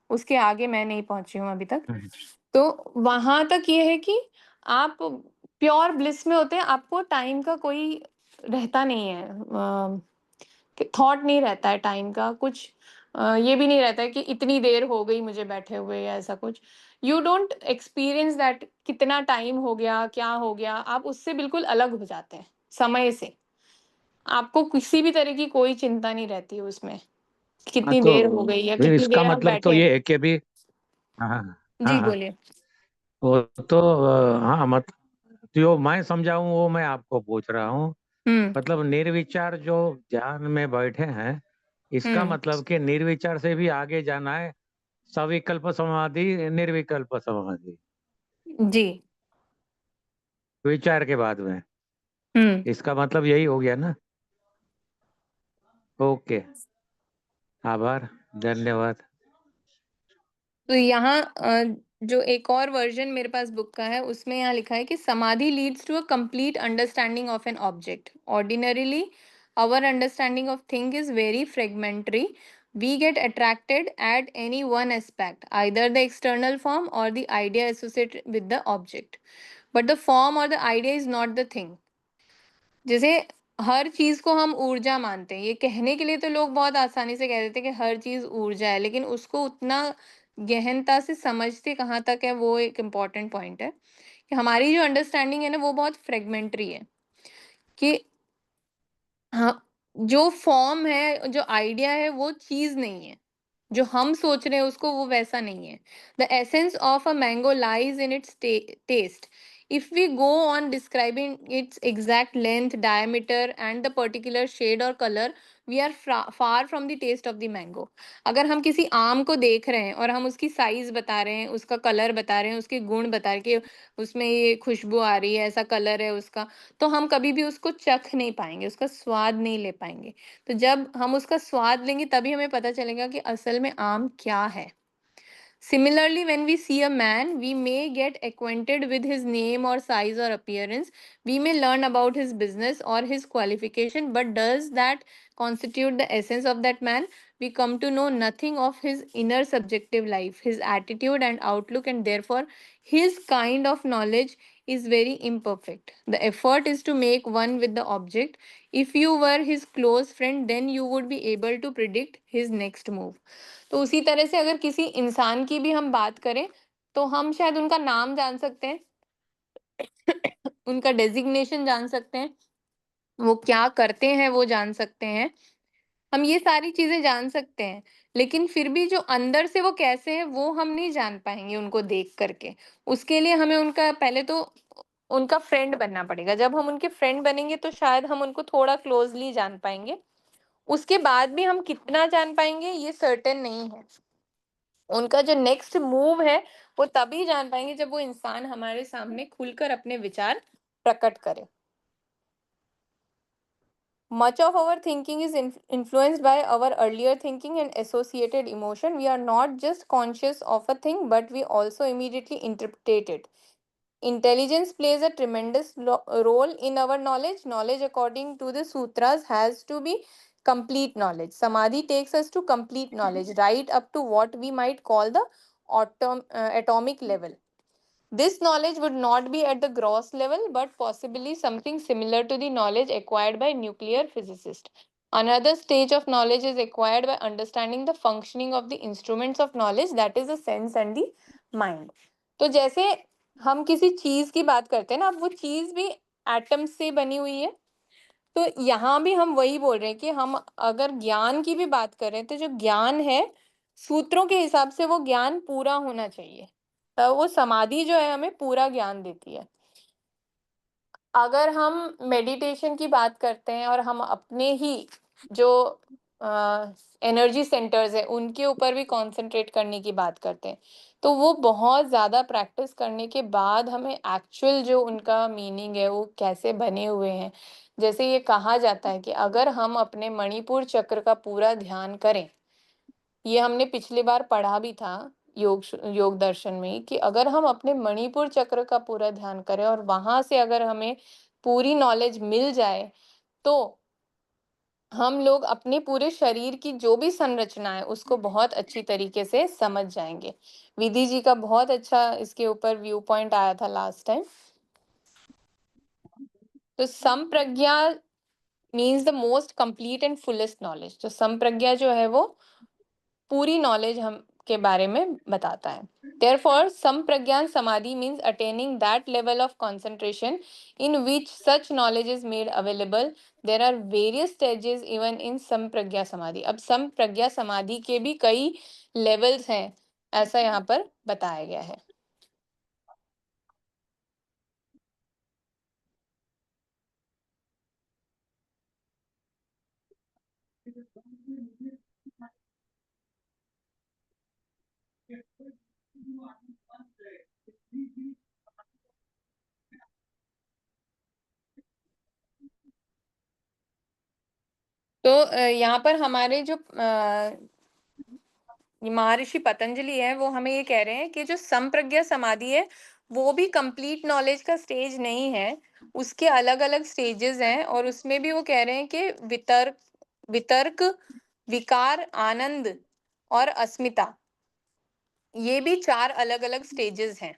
उसके आगे मैं नहीं पहुंची हूँ अभी तक। हम्म। तो वहां तक ये है कि आप प्योर ब्लिस में होते हैं, आपको टाइम का कोई रहता नहीं है, थॉट नहीं रहता है टाइम का कुछ। ये भी नहीं रहता है कि इतनी देर हो गई मुझे बैठे हुए या ऐसा कुछ। यू डोंट एक्सपीरियंस दैट कितना टाइम हो गया, क्या हो गया, आप उससे बिल्कुल अलग हो जाते हैं समय से। आपको किसी भी तरह की कोई चिंता नहीं रहती है उसमें, हाँ, कितनी देर हो तो गई या फिर कितनी इसका देर हम मतलब तो बैठे हैं। ये है कि अभी। हाँ, हाँ, जी हाँ, बोलिए। वो तो हाँ, मत जो मैं समझाऊं वो मैं आपको पूछ रहा हूँ। हुँ, मतलब निर्विचार जो ध्यान में बैठे हैं, इसका हुँ। मतलब कि निर्विचार से भी आगे जाना है, सविकल्प समाधि, निर्विकल्प समाधि, जी। विचार के बाद में। हुँ। इसका मतलब यही हो गया ना? ओके। आभार। धन्यवाद। तो यहाँ जो एक और वर्ज़न मेरे पास बुक का है, उसमें यहाँ लिखा है कि samadhi leads to a complete understanding of an object. Ordinarily, our understanding of thing is very fragmentary. We get attracted at any one aspect, either the external form or the idea associated with the object. But the form or the idea is not the thing. जैसे हर चीज को हम ऊर्जा मानते हैं, ये कहने के लिए तो लोग बहुत आसानी से कह देते हैं कि हर चीज ऊर्जा है, लेकिन उसको उतना गहनता से समझते कहाँ तक है वो एक इम्पोर्टेंट पॉइंट है कि हमारी जो अंडरस्टैंडिंग है ना वो बहुत फ्रेगमेंटरी है कि हाँ, जो फॉर्म है, जो आइडिया है वो चीज़ नहीं है। जो हम सोच रहे हैं उसको वो वैसा नहीं है। The essence of a mango lies in its taste. If we go on describing its exact length, diameter and the particular shade or color, we are far from the taste of the mango. अगर हम किसी आम को देख रहे हैं और हम उसकी साइज़ बता रहे हैं, उसका कलर बता रहे हैं, उसके गुण बता रहे हैं कि उसमें ये खुशबू आ रही है, ऐसा कलर है उसका, तो हम कभी भी उसको चख नहीं पाएँगे, उसका स्वाद नहीं ले पाएँगे। तो जब हम उसका स्वाद लेंगे तभी हमें पता चलेगा कि असल में आम क्या है। Similarly, when we see a man, we may get acquainted with his name or size or appearance. We may learn about his business or his qualification, but does that constitute the essence of that man? We come to know nothing of his inner subjective life, his attitude and outlook, and therefore his kind of knowledge is very imperfect. The effort is to make one with the object. If you were his close friend, then you would be able to predict his next move. तो उसी तरह से अगर किसी इंसान की भी हम बात करें, तो हम शायद उनका नाम जान सकते हैं, उनका डेज़िग्नेशन जान सकते हैं, वो क्या करते हैं वो जान सकते हैं। हम ये सारी चीज़ें जान सकते हैं, लेकिन फिर भी जो अंदर से वो कैसे हैं, वो हम नहीं जान पाएँगे उनको देख कर के। उसके लिए हमें उनका पहले तो उनका फ्रेंड बनना पड़ेगा। जब हम उनके फ्रेंड बनेंगे, तो शायद हम उनको थोड़ा क्लोज़ली जान पाएँगे। उसके बाद भी हम कितना जान पाएँगे, ये सर्टेन नहीं है। उनका जो नेक्स्ट मूव है वो तभी जान पाएंगे जब वो इंसान हमारे सामने खुलकर अपने विचार प्रकट करे। Much of our thinking is influenced by our earlier thinking and associated emotion. We are not just conscious of a thing, but we also immediately interpret it. Intelligence plays a tremendous role in our knowledge. Knowledge, according to the sutras, has to be complete knowledge. Samadhi takes us to complete knowledge, right up to what we might call the atomic level. This knowledge would not be at the gross level, but possibly something similar to the knowledge acquired by nuclear physicists. Another stage of knowledge is acquired by understanding the functioning of the instruments of knowledge, that is the sense and the mind. तो जैसे हम किसी चीज की बात करते हैं ना, अब वो चीज भी एटम से बनी हुई है, तो यहाँ भी हम वही बोल रहे हैं कि हम अगर ज्ञान की भी बात करें, तो जो ज्ञान है सूत्रों के हिसाब से वो ज्ञान पूरा होना चाहिए, तो वो समाधि जो है हमें पूरा ज्ञान देती है। अगर हम मेडिटेशन की बात करते हैं और हम अपने ही जो एनर्जी सेंटर्स है उनके ऊपर भी कंसंट्रेट करने की बात करते हैं, तो वो बहुत ज़्यादा प्रैक्टिस करने के बाद हमें एक्चुअल जो उनका मीनिंग है वो कैसे बने हुए हैं। जैसे ये कहा जाता है कि अगर हम अपने मणिपुर चक्र का पूरा ध्यान करें, ये हमने पिछली बार पढ़ा भी था योग दर्शन में, कि अगर हम अपने मणिपुर चक्र का पूरा ध्यान करें और वहां से अगर हमें पूरी नॉलेज मिल जाए, तो हम लोग अपने पूरे शरीर की जो भी संरचना है उसको बहुत अच्छी तरीके से समझ जाएंगे। विधि जी का बहुत अच्छा इसके ऊपर व्यू पॉइंट आया था लास्ट टाइम। तो samprajna means the most complete and fullest knowledge. तो संप्रज्ञा जो है वो पूरी नॉलेज हम के बारे में बताता है। Therefore, sampragyan samadhi means attaining that level of concentration in which such knowledge is made available. There are various stages even in sampragya samadhi. अब sampragya samadhi के भी कई levels हैं, ऐसा यहाँ पर बताया गया है। तो यहाँ पर हमारे जो महर्षि पतंजलि है वो हमें ये कह रहे हैं कि जो संप्रज्ञा समाधि है वो भी कंप्लीट नॉलेज का स्टेज नहीं है, उसके अलग अलग स्टेजेस हैं, और उसमें भी वो कह रहे हैं कि वितर्क वितर्क विकार, आनंद और अस्मिता, ये भी 4 अलग अलग स्टेजेस हैं।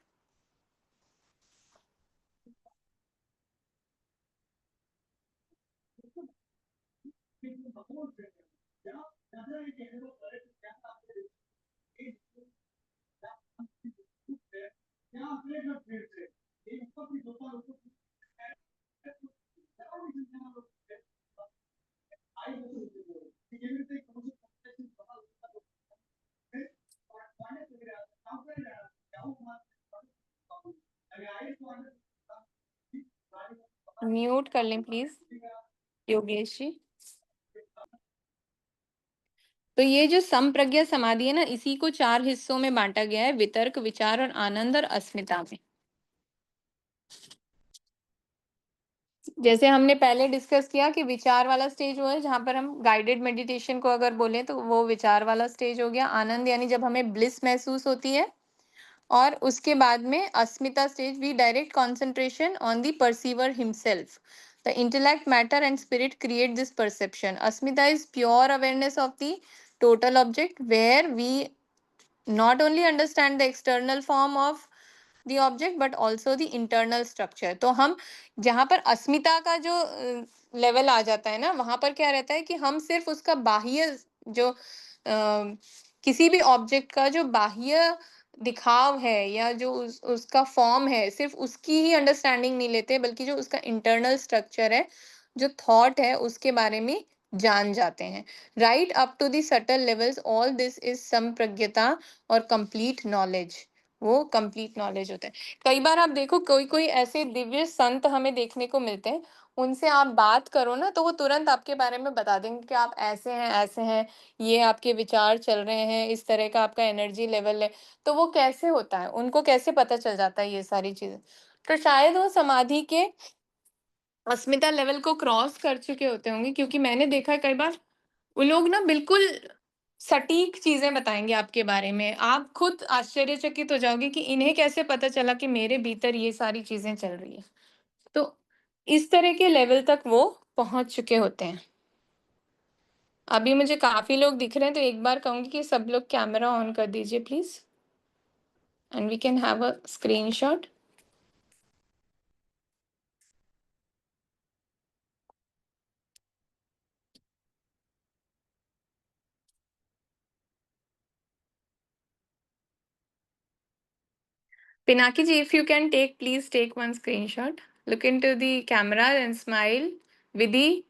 म्यूट कर लें प्लीज योगेश जी। तो ये जो संप्रज्ञा समाधि है ना, इसी को 4 हिस्सों में बांटा गया है, वितर्क, विचार और आनंद और अस्मिता में। जैसे हमने पहले डिस्कस किया कि विचार वाला स्टेज वो है जहां पर हम गाइडेड मेडिटेशन को अगर बोले तो वो विचार वाला स्टेज हो गया। आनंद यानी जब हमें ब्लिस महसूस होती है। और उसके बाद में asmita stage, we direct concentration on the perceiver himself, the intellect, matter and spirit create this perception. Asmita is pure awareness of the total object where we not only understand the external form of the object but also the internal structure। तो हम जहां पर अस्मिता का जो level आ जाता है ना, वहां पर क्या रहता है कि हम सिर्फ उसका बाह्य जो किसी भी ऑब्जेक्ट का जो बाह्य दिखाव है या जो उसका फॉर्म है, सिर्फ उसकी ही अंडरस्टैंडिंग नहीं लेते, बल्कि जो उसका इंटरनल स्ट्रक्चर है, जो थॉट है, उसके बारे में जान जाते हैं। Right up to the subtle levels, all this is samprajnata और कंप्लीट नॉलेज। वो कंप्लीट नॉलेज होता है। कई बार आप देखो कोई कोई ऐसे दिव्य संत हमें देखने को मिलते हैं, उनसे आप बात करो ना तो वो तुरंत आपके बारे में बता देंगे कि आप ऐसे हैं, ये आपके विचार चल रहे हैं, इस तरह का आपका एनर्जी लेवल है। तो वो कैसे होता है, उनको कैसे पता चल जाता है ये सारी चीजें? तो शायद वो समाधि के अस्मिता लेवल को क्रॉस कर चुके होते होंगे, क्योंकि मैंने देखा है कई बार वो लोग ना बिल्कुल सटीक चीजें बताएंगे आपके बारे में। आप खुद आश्चर्यचकित हो जाओगे कि इन्हें कैसे पता चला कि मेरे भीतर ये सारी चीजें चल रही है। तो इस तरह के लेवल तक वो पहुंच चुके होते हैं। अभी मुझे काफी लोग दिख रहे हैं, तो एक बार कहूंगी कि सब लोग कैमरा ऑन कर दीजिए please, and we can have a screenshot. Pinaki ji, if you can take, please take one screenshot. Look into the camera and smile. Vidhi.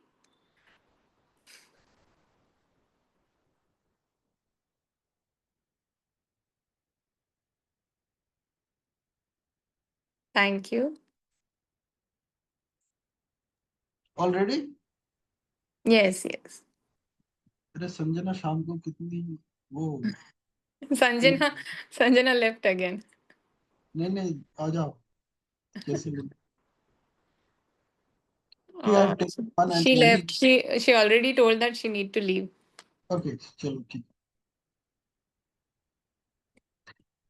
Thank you. Already? Yes, yes. अरे संजना शाम को कितनी वो Sanjana left again. नहीं आ जाओ कैसे Uh, have taken one and she only left. She already told that she need to leave. okay चलो ठीक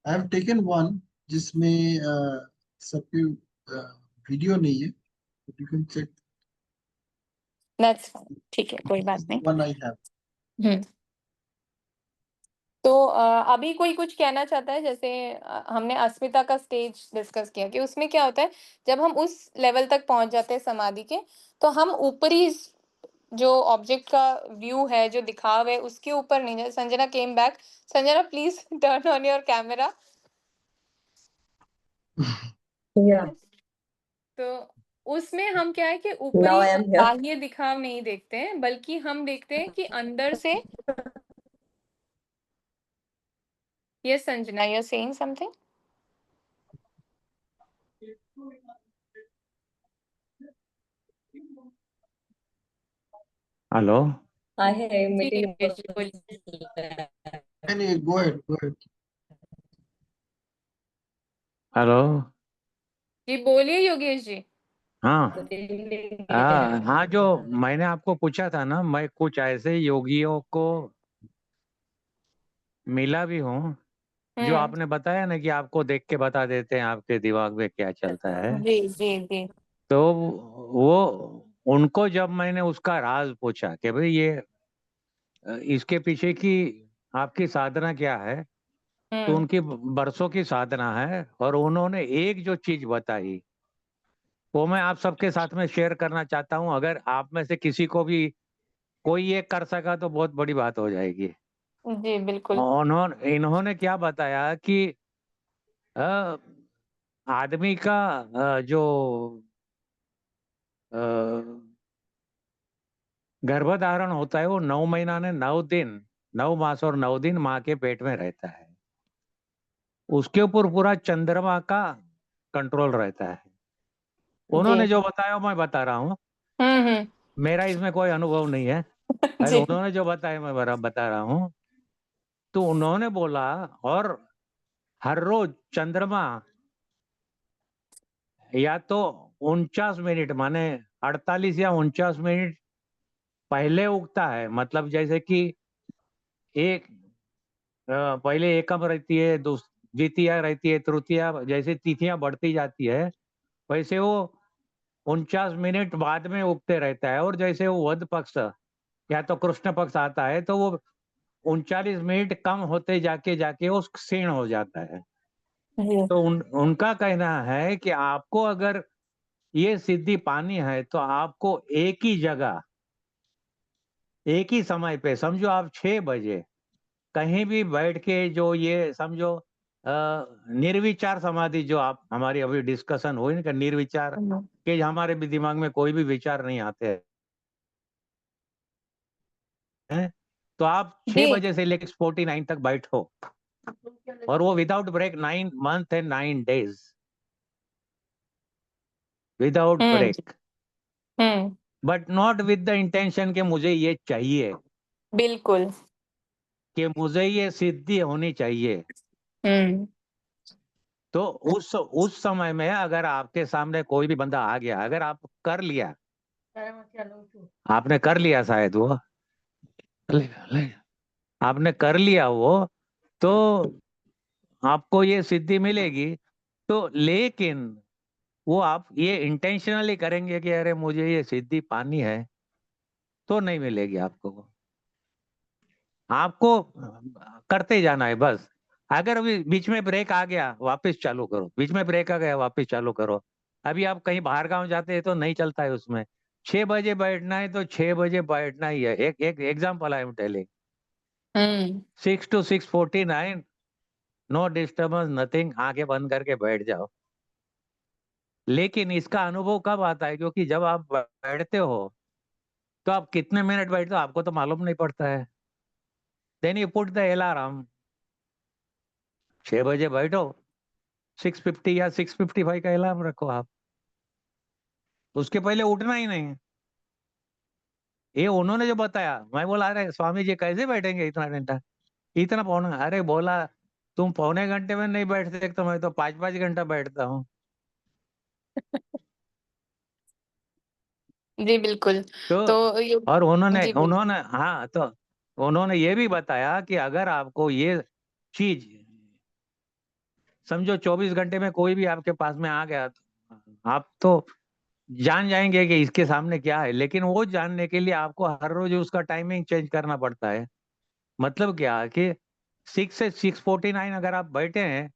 I have taken one जिसमें सबके वीडियो नहीं है but you can check That's fine. ठीक है, कोई बात नहीं। one I have हम्म। तो अभी कोई कुछ कहना चाहता है? जैसे हमने अस्मिता का स्टेज डिस्कस किया कि उसमें क्या होता है, जब हम उस लेवल तक पहुंच जाते हैं समाधि के, तो हम ऊपरी जो ऑब्जेक्ट का व्यू है, जो दिखाव है, उसके ऊपर नहीं जाते। Sanjana came back. Sanjana please turn on your camera. Yeah, तो उसमें हम क्या है कि now ऊपरी I am here. बाह्य दिखाव नहीं देखते हैं, बल्कि हम देखते हैं कि अंदर से। Yes Sanjana, you are saying something. Hello. I have जी meeting. योगेश जी बोलिए। नहीं go ahead हेलो। जी बोलिए योगेश जी। हाँ हाँ, जो मैंने आपको पूछा था ना, मैं कुछ ऐसे योगियों को मिला भी हूँ जो आपने बताया ना कि आपको देख के बता देते हैं आपके दिमाग में क्या चलता है। जी जी जी। तो वो उनको जब मैंने उसका राज पूछा कि भाई ये इसके पीछे की आपकी साधना क्या है, तो उनकी बरसों की साधना है, और उन्होंने एक जो चीज बताई वो मैं आप सबके साथ में शेयर करना चाहता हूँ। अगर आप में से किसी को भी कोई ये कर सका तो बहुत बड़ी बात हो जाएगी। जी बिल्कुल। इन्होंने क्या बताया कि आदमी का जो अ, गर्भधारण होता है वो 9 महीना ने 9 दिन, 9 मास और 9 दिन माँ के पेट में रहता है। उसके ऊपर पूरा चंद्रमा का कंट्रोल रहता है। उन्होंने जी। जो बताया मैं बता रहा हूँ, हम्म। मेरा इसमें कोई अनुभव नहीं है। अरे जी। उन्होंने जो बताया मैं बता रहा हूँ। तो उन्होंने बोला और हर रोज चंद्रमा या तो 49 मिनट माने 48 या 49 मिनट पहले उगता है। मतलब जैसे कि एक पहले एकम रहती है, द्वितीया रहती है, तृतीया, जैसे तिथियां बढ़ती जाती है वैसे वो 49 मिनट बाद में उगते रहता है। और जैसे वो वध पक्ष या तो कृष्ण पक्ष आता है तो वो 39 मिनट कम होते जाके जाके वो क्षीण हो जाता है। जी। तो उनका कहना है कि आपको अगर ये सिद्धि पानी है तो आपको एक ही जगह, एक ही समय पे, समझो आप 6 बजे कहीं भी बैठ के, जो ये समझो निर्विचार समाधि, जो आप हमारी अभी डिस्कशन हुई ना कि निर्विचार के हमारे भी दिमाग में कोई भी विचार नहीं आते हैं, तो आप 6 जी। बजे से लेकर 49 तक बैठो और वो without break 9 month and 9 days without hmm. Break, hmm. But not with the intention कि मुझे ये चाहिए, बिल्कुल। कि मुझे ये सिद्धि होनी चाहिए। हम्म। तो उस समय में अगर आपके सामने कोई भी बंदा आ गया, अगर आप कर लिया, आपने कर लिया शायद वो आपने कर लिया वो, तो आपको ये सिद्धि मिलेगी। तो लेकिन वो आप ये इंटेंशनली करेंगे कि अरे मुझे ये सिद्धि पानी है, तो नहीं मिलेगी आपको वो। आपको करते जाना है बस। अगर अभी बीच में ब्रेक आ गया वापस चालू करो, बीच में ब्रेक आ गया वापस चालू करो। अभी आप कहीं बाहर गांव जाते हैं तो नहीं चलता है उसमें। 6 बजे बैठना है तो 6 बजे बैठना ही है। एक एक example I am telling, hmm. 6 to 6:49, no disturbance nothing, आंखें बंद करके बैठ जाओ। लेकिन इसका अनुभव कब आता है? क्योंकि जब आप बैठते हो तो आप कितने मिनट बैठते हो आपको तो मालूम नहीं पड़ता है। Then you put the alarm, 6 बजे बैठो, 6:50 या 6:55 का अलार्म रखो आप, उसके पहले उठना ही नहीं। ये उन्होंने जो बताया, मैं बोला अरे स्वामी जी कैसे बैठेंगे इतना घंटा, इतना पौना? अरे बोला तुम पौने घंटे में नहीं बैठ सकते तो मैं तो 5-5 घंटा बैठता हूँ। जी बिल्कुल। तो तो ये और उन्होंने जी बोलिए। उन्होंने हाँ, तो उन्होंने ये भी बताया कि अगर आपको ये चीज, समझो 24 घंटे में कोई भी आपके पास में आ गया तो आप तो जान जाएंगे कि इसके सामने क्या है। लेकिन वो जानने के लिए आपको हर रोज उसका टाइमिंग चेंज करना पड़ता है। मतलब क्या कि 6 से 6:49 अगर आप बैठे हैं,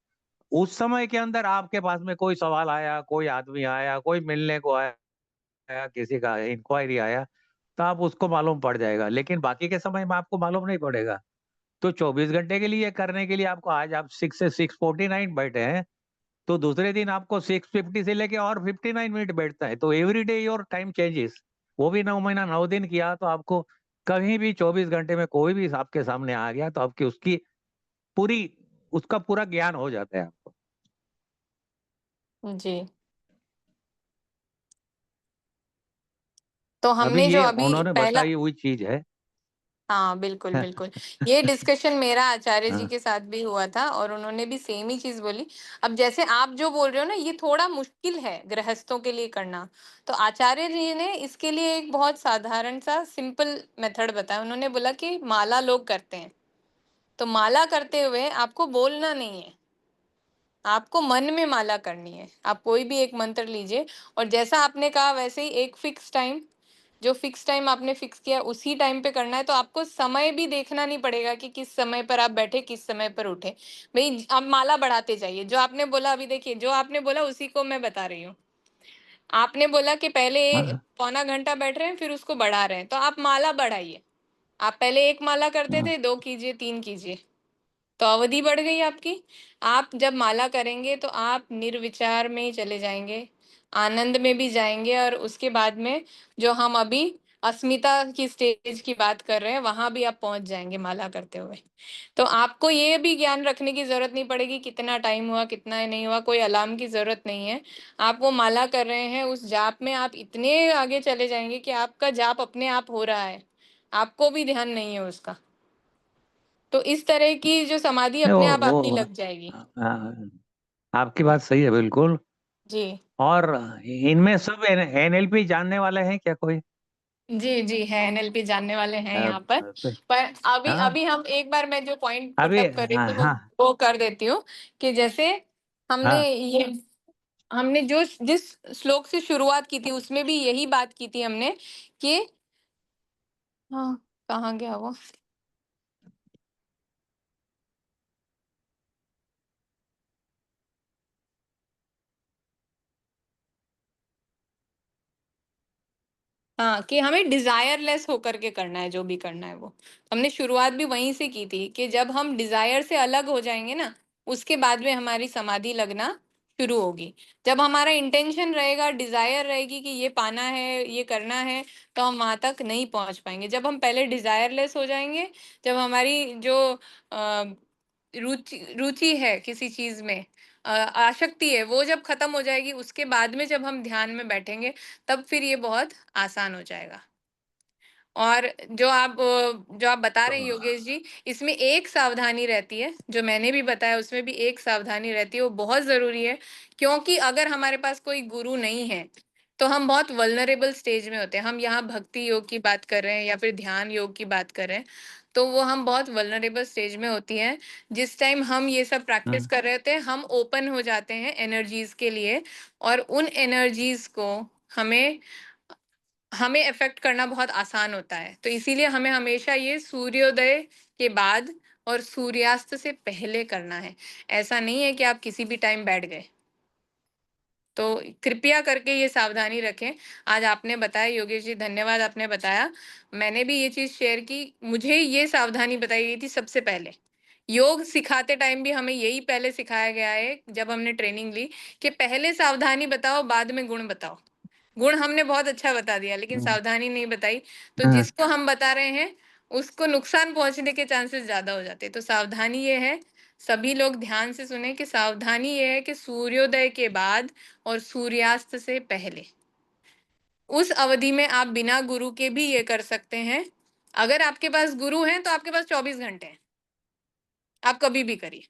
उस समय के अंदर आपके पास में कोई सवाल आया, कोई आदमी आया, कोई मिलने को आया, किसी का इंक्वायरी आया, तो आप उसको मालूम पड़ जाएगा। लेकिन बाकी के समय में आपको मालूम नहीं पड़ेगा। तो 24 घंटे के लिए करने के लिए आपको, आज आप 6 से 6:49 बैठे हैं, तो दूसरे दिन आपको 6:50 से लेके और 59 मिनट बैठता है। तो every day your time changes. वो भी 9 महीना 9 दिन किया तो आपको कहीं भी 24 घंटे में कोई भी आपके सामने आ गया तो आपकी उसकी पूरी उसका पूरा ज्ञान हो जाता है आपको। जी। तो अभी हमने जो ये अभी उन्होंने पहला, बताई हुई चीज है। हाँ बिल्कुल बिल्कुल, ये डिस्कशन मेरा आचार्य जी हाँ, के साथ भी हुआ था और उन्होंने भी सेम ही चीज बोली। अब जैसे आप जो बोल रहे हो ना, ये थोड़ा मुश्किल है गृहस्थों के लिए करना। तो आचार्य जी ने इसके लिए एक बहुत साधारण सा सिंपल मेथड बताया। उन्होंने बोला कि माला लोग करते हैं, तो माला करते हुए आपको बोलना नहीं है, आपको मन में माला करनी है। आप कोई भी एक मंत्र लीजिए और जैसा आपने कहा वैसे ही एक फिक्स टाइम, जो फिक्स टाइम आपने फिक्स किया उसी टाइम पे करना है। तो आपको समय भी देखना नहीं पड़ेगा कि किस समय पर आप बैठे, किस समय पर उठे। भाई आप माला बढ़ाते जाइए। जो आपने बोला, अभी देखिए जो आपने बोला उसी को मैं बता रही हूँ। आपने बोला कि पहले हाँ, पौना घंटा बैठ रहे हैं फिर उसको बढ़ा रहे हैं, तो आप माला बढ़ाइए। आप पहले एक माला करते हाँ, थे, दो कीजिए, तीन कीजिए। तो अवधि बढ़ गई आपकी। आप जब माला करेंगे तो आप निर्विचार में ही चले जाएँगे, आनंद में भी जाएँगे और उसके बाद में जो हम अभी अस्मिता की स्टेज की बात कर रहे हैं, वहाँ भी आप पहुँच जाएँगे माला करते हुए। तो आपको ये भी ज्ञान रखने की ज़रूरत नहीं पड़ेगी कितना टाइम हुआ, कितना नहीं हुआ, कोई अलार्म की ज़रूरत नहीं है। आप वो माला कर रहे हैं, उस जाप में आप इतने आगे चले जाएँगे कि आपका जाप अपने आप हो रहा है, आपको भी ध्यान नहीं है उसका। तो इस तरह की जो समाधि नहीं, अपने आप वो आपकी लग जाएगी। आपकी बात सही है बिल्कुल। जी। और इनमें सब एनएलपी जानने वाले हैं क्या कोई? जी, जी, है एनएलपी जानने वाले हैं यहाँ पर। तो- पर अभी हाँ, अभी हम एक बार मैं जो पॉइंट पुट अभी अप कर रही हाँ थी हाँ वो कर देती हूँ कि जैसे हमने हाँ ये हमने जो जिस श्लोक से शुरुआत की थी उसमें भी यही बात की थी हमने कि हाँ, कहाँ गया वो? हाँ, कि हमें डिजायरलेस होकर के करना है जो भी करना है वो। हमने शुरुआत भी वहीं से की थी कि जब हम डिजायर से अलग हो जाएंगे ना, उसके बाद में हमारी समाधि लगना शुरू होगी। जब हमारा इंटेंशन रहेगा, डिजायर रहेगी कि ये पाना है, ये करना है, तो हम वहां तक नहीं पहुंच पाएंगे। जब हम पहले डिजायरलेस हो जाएंगे, जब हमारी जो अ, रुचि रुचि है किसी चीज में, आसक्ति है, वो जब खत्म हो जाएगी, उसके बाद में जब हम ध्यान में बैठेंगे, तब फिर ये बहुत आसान हो जाएगा। और जो आप बता रहे हैं योगेश जी, इसमें एक सावधानी रहती है, जो मैंने भी बताया उसमें भी एक सावधानी रहती है, वो बहुत ज़रूरी है। क्योंकि अगर हमारे पास कोई गुरु नहीं है, तो हम बहुत वल्नरेबल स्टेज में होते हैं। हम यहाँ भक्ति योग की बात कर रहे हैं या फिर ध्यान योग की बात कर रहे हैं, तो वो हम बहुत वल्नरेबल स्टेज में होती हैं। जिस टाइम हम ये सब प्रैक्टिस कर रहे होते हैं, हम ओपन हो जाते हैं एनर्जीज़ के लिए, और उन एनर्जीज़ को हमें हमें अफेक्ट करना बहुत आसान होता है। तो इसीलिए हमें हमेशा ये सूर्योदय के बाद और सूर्यास्त से पहले करना है। ऐसा नहीं है कि आप किसी भी टाइम बैठ गए। तो कृपया करके ये सावधानी रखें। आज आपने बताया योगेश जी, धन्यवाद आपने बताया। मैंने भी ये चीज़ शेयर की, मुझे ये सावधानी बताई गई थी सबसे पहले। योग सिखाते टाइम भी हमें यही पहले सिखाया गया है जब हमने ट्रेनिंग ली, कि पहले सावधानी बताओ, बाद में गुण बताओ। गुण हमने बहुत अच्छा बता दिया, लेकिन सावधानी नहीं बताई। तो हाँ जिसको हम बता रहे हैं, उसको नुकसान पहुंचने के चांसेस ज्यादा हो जाते हैं। तो सावधानी ये है, सभी लोग ध्यान से सुने कि सावधानी ये है कि सूर्योदय के बाद और सूर्यास्त से पहले, उस अवधि में आप बिना गुरु के भी ये कर सकते हैं। अगर आपके पास गुरु हैं तो आपके पास 24 घंटे हैं, आप कभी भी करिए,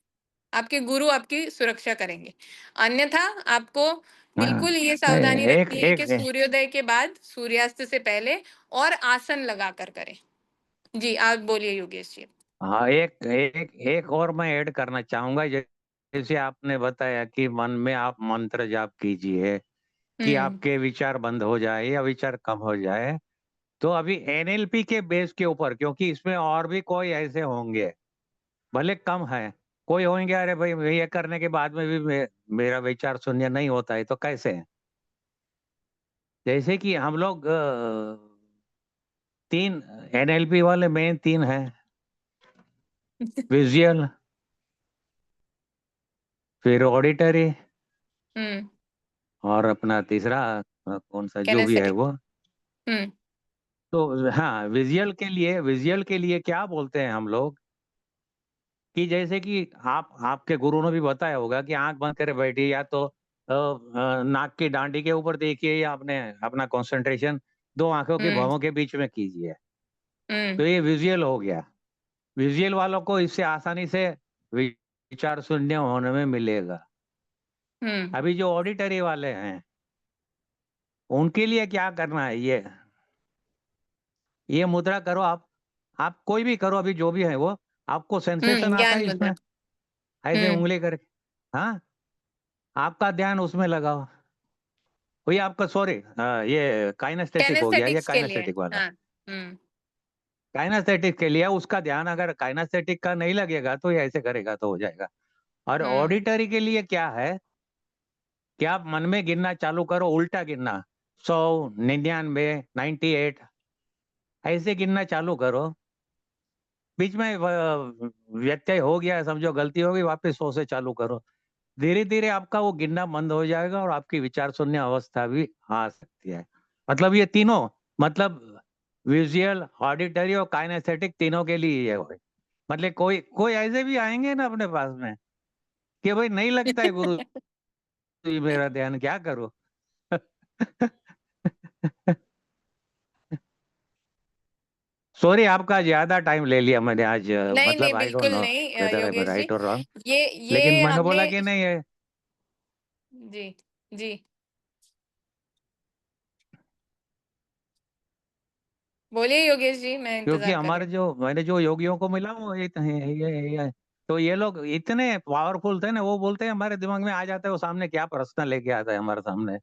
आपके गुरु आपकी सुरक्षा करेंगे। अन्यथा आपको हाँ बिल्कुल ये नहीं, सावधानी एक रखनी है कि एक सूर्योदय के बाद सूर्यास्त से पहले और आसन लगाकर करें। जी, आप बोलिए योगेश जी। हाँ, एक एक एक और मैं ऐड करना चाहूंगा। जैसे आपने बताया कि मन में आप मंत्र जाप कीजिए कि हुँ, आपके विचार बंद हो जाए या विचार कम हो जाए। तो अभी एनएलपी के बेस के ऊपर, क्योंकि इसमें और भी कोई ऐसे होंगे, भले कम है, कोई होंगे, अरे भाई ये करने के बाद में भी मेरा विचार शून्य नहीं होता है, तो कैसे? जैसे कि हम लोग तीन एनएलपी वाले मेन तीन हैं: विजुअल, फिर ऑडिटरी, हुँ, और अपना तीसरा कौन सा जो भी है किनेस्थेटिक। वो। हुँ, तो हाँ, विजुअल के लिए क्या बोलते हैं हम लोग, कि जैसे कि आप आपके गुरु ने भी बताया होगा कि आंख बंद करे बैठिए, या तो नाक की डांडी के ऊपर देखिए, या अपने अपना कंसंट्रेशन दो आंखों के हुँ, भवों के बीच में कीजिए। हुँ, तो ये विजुअल हो गया। विजुअल वालों को इससे आसानी से विचार शून्य होने में मिलेगा। हुँ, अभी जो ऑडिटरी वाले हैं, उनके लिए क्या करना है, ये मुद्रा करो आप कोई भी करो, अभी जो भी है वो, आपको सेंसेशन आता ज्ञान है मुद्रा। इसमें, ऐसे हुँ, उंगली करके। हाँ, आपका ध्यान उसमें लगाओ। वही आपका, सॉरी, ये काइनेस्थेटिक हो गया, ये किनेस्थेटिक्स के लिए। काइनेस्थेटिक वाला। हाँ, हुँ, काइनेस्थेटिक के लिए उसका ध्यान अगर काइनेस्थेटिक का नहीं लगेगा तो ये ऐसे करेगा तो हो जाएगा। और हुँ, ऑडिटरी के लिए क्या है कि आप मन में गिनना चालू करो, उल्टा गिनना, 100, 99, 98, ऐसे गिनना चालू करो। बीच में व्यत्यय हो गया, समझो गलती हो गई, वापस 100 से चालू करो। धीरे-धीरे आपका वो गिनना बंद हो जाएगा और आपकी विचार शून्य अवस्था भी आ सकती है। मतलब ये तीनों, मतलब विज़ुअल, ऑडिटरी और काइनेस्थेटिक तीनों के लिए ये है। मतलब कोई कोई ऐसे भी आएँगे ना अपने पास में कि भाई नहीं लगता है गुरु जी मेरा ध्यान, क्या करूँ? सॉरी आपका ज़्यादा टाइम ले लिया मैंने आज, नहीं, नहीं, मतलब आई डोंट बिल्कुल नो नहीं whether I am Yogesh ji. Right और रॉन्ग, ये लेकिन ये मैंने हमने बोला कि नहीं है, जी, जी। बोलिए योगेश जी, मैं क्योंकि इंतज़ार कर रही हमारे हूँ। जो मैंने जो योगियों को मिला वो ये तो ये लोग इतने पावरफुल थे ना, वो बोलते हैं हमारे दिमाग में आ जाता है वो सामने क्या प्रश्न लेके आता है हमारे सामने।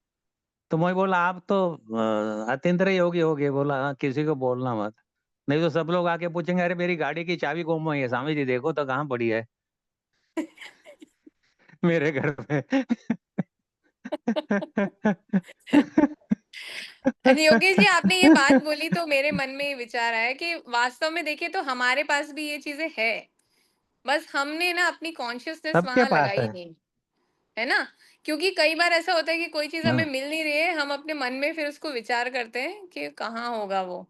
तो मैं बोला आप तो अतीन्द्रिय योगी हो गए। बोला हाँ, किसी को बोलना मत, नहीं तो सब लोग आके पूछेंगे अरे मेरी गाड़ी की चाबी गुम हुई है, स्वामी जी देखो तो कहाँ पड़ी है मेरे घर पे। योगेश जी, आपने ये बात बोली तो मेरे मन में ये विचार आया कि वास्तव में देखिए तो हमारे पास भी ये चीज़ें हैं। बस हमने ना अपनी कॉन्शियसनेस सबके वहाँ पास लगाई है। नहीं, है ना? क्योंकि कई बार ऐसा होता है कि कोई चीज़ हमें हाँ, मिल नहीं रही है, हम अपने मन में फिर उसको विचार करते हैं कि कहाँ होगा वो?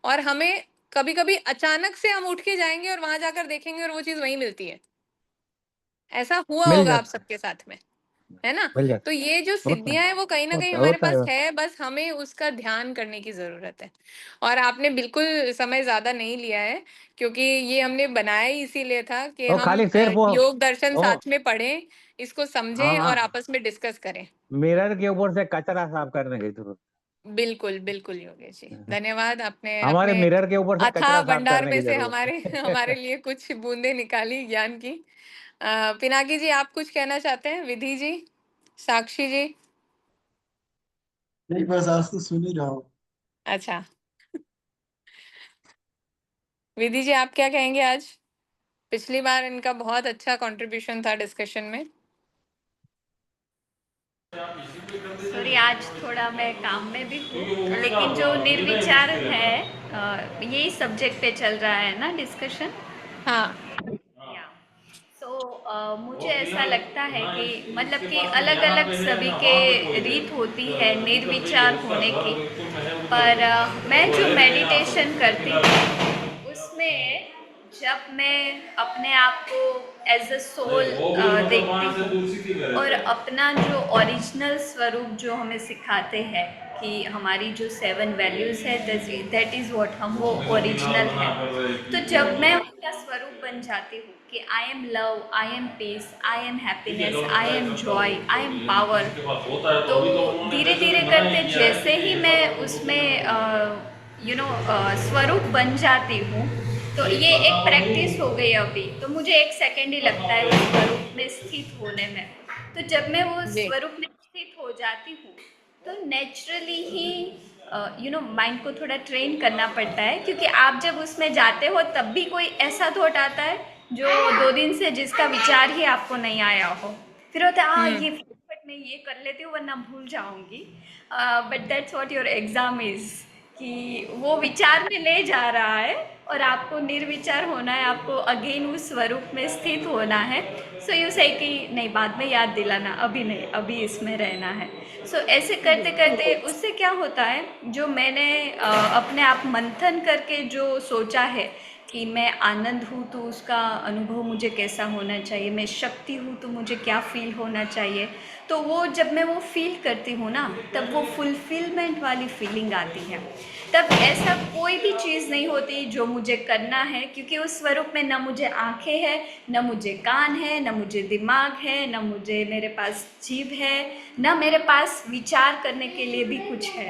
और हमें कभी-कभी अचानक से हम उठ के जाएँगे और वहाँ जाकर देखेंगे और वो चीज़ वहीं मिलती है। ऐसा हुआ मिल होगा आप जाता है, सबके साथ में, है ना? मिल जाता तो ये जो है, होता है, सिद्धियाँ हैं वो कहीं न कहीं होता है, हमारे होता पास है। है, बस हमें उसका ध्यान करने की ज़रूरत है। और आपने बिल्कुल समय ज़्यादा नहीं लिया है, क्योंकि ये हमने बनाया ही इसीलिए था कि वो हम खाली सिर्फ योग दर्शन वो साथ में पढ़ें, इसको हाँ, समझें और हाँ, आपस में डिस्कस करें। मिरर के ऊपर से कचरा साफ करने की जरूरत बिल्कुल, बिल्कुल योगेश जी। है। धन्यवाद, आपने हमारे अपने मिरर के ऊपर से अथाह कचरा साफ भंडार करने में की से जरूरत हमारे हमारे है। लिए कुछ बूँदें निकाली ज्ञान की। पिनाकी जी, आप कुछ कहना चाहते हैं? विधि जी, साक्षी जी? नहीं, बस आज तो सुन ही रहा हूँ। अच्छा, विधि जी आप क्या कहेंगे आज? पिछली बार इनका बहुत अच्छा कंट्रीब्यूशन था डिस्कशन में। सॉरी, आज थोड़ा मैं काम में भी हूँ, लेकिन जो निर्विचार है यही सब्जेक्ट पे चल रहा है ना डिस्कशन। हाँ, या सो मुझे ऐसा लगता है कि मतलब कि अलग अलग सभी के रीत होती है निर्विचार होने की, पर मैं जो मेडिटेशन करती हूँ उसमें जब मैं अपने आप को एज अ सोल देखती हूँ और अपना जो ओरिजिनल स्वरूप जो हमें सिखाते हैं कि हमारी जो 7 वैल्यूज़ है दैट इज़ व्हाट हम वो ओरिजिनल है। तो जब मैं उनका स्वरूप बन जाती हूँ कि I am love, I am peace, I am happiness, I am joy, I am power, तो धीरे धीरे करते जैसे ही मैं उसमें स्वरूप बन जाती हूँ, तो ये एक प्रैक्टिस हो गई अभी, तो मुझे 1 सेकेंड ही लगता है उस स्वरूप में स्थित होने में। तो जब मैं वो जी। स्वरूप में स्थित हो जाती हूँ तो नेचुरली ही माइंड को थोड़ा ट्रेन करना पड़ता है, क्योंकि आप जब उसमें जाते हो तब भी कोई ऐसा थॉट आता है जो 2 दिन से जिसका विचार ही आपको नहीं आया हो, फिर होता है हुँ, ये फटाफट मैं ये कर लेती हूँ वरना भूल जाऊंगी। But that's what your exam is, कि वो विचार में ले जा रहा है और आपको निर्विचार होना है, आपको अगेन उस स्वरूप में स्थित होना है। सो यू से कि नहीं बाद में याद दिलाना, अभी नहीं, अभी इसमें रहना है। सो ऐसे करते करते उससे क्या होता है, जो मैंने अपने आप मंथन करके जो सोचा है कि मैं आनंद हूँ तो उसका अनुभव मुझे कैसा होना चाहिए, मैं शक्ति हूँ तो मुझे क्या फील होना चाहिए, तो वो जब मैं वो फील करती हूँ ना तब वो फुलफिलमेंट वाली फीलिंग आती है। तब ऐसा कोई भी चीज़ नहीं होती जो मुझे करना है, क्योंकि उस स्वरूप में ना मुझे आँखें हैं, ना मुझे कान है, ना मुझे दिमाग है, ना मुझे मेरे पास जीभ है, ना मेरे पास विचार करने के लिए भी कुछ है,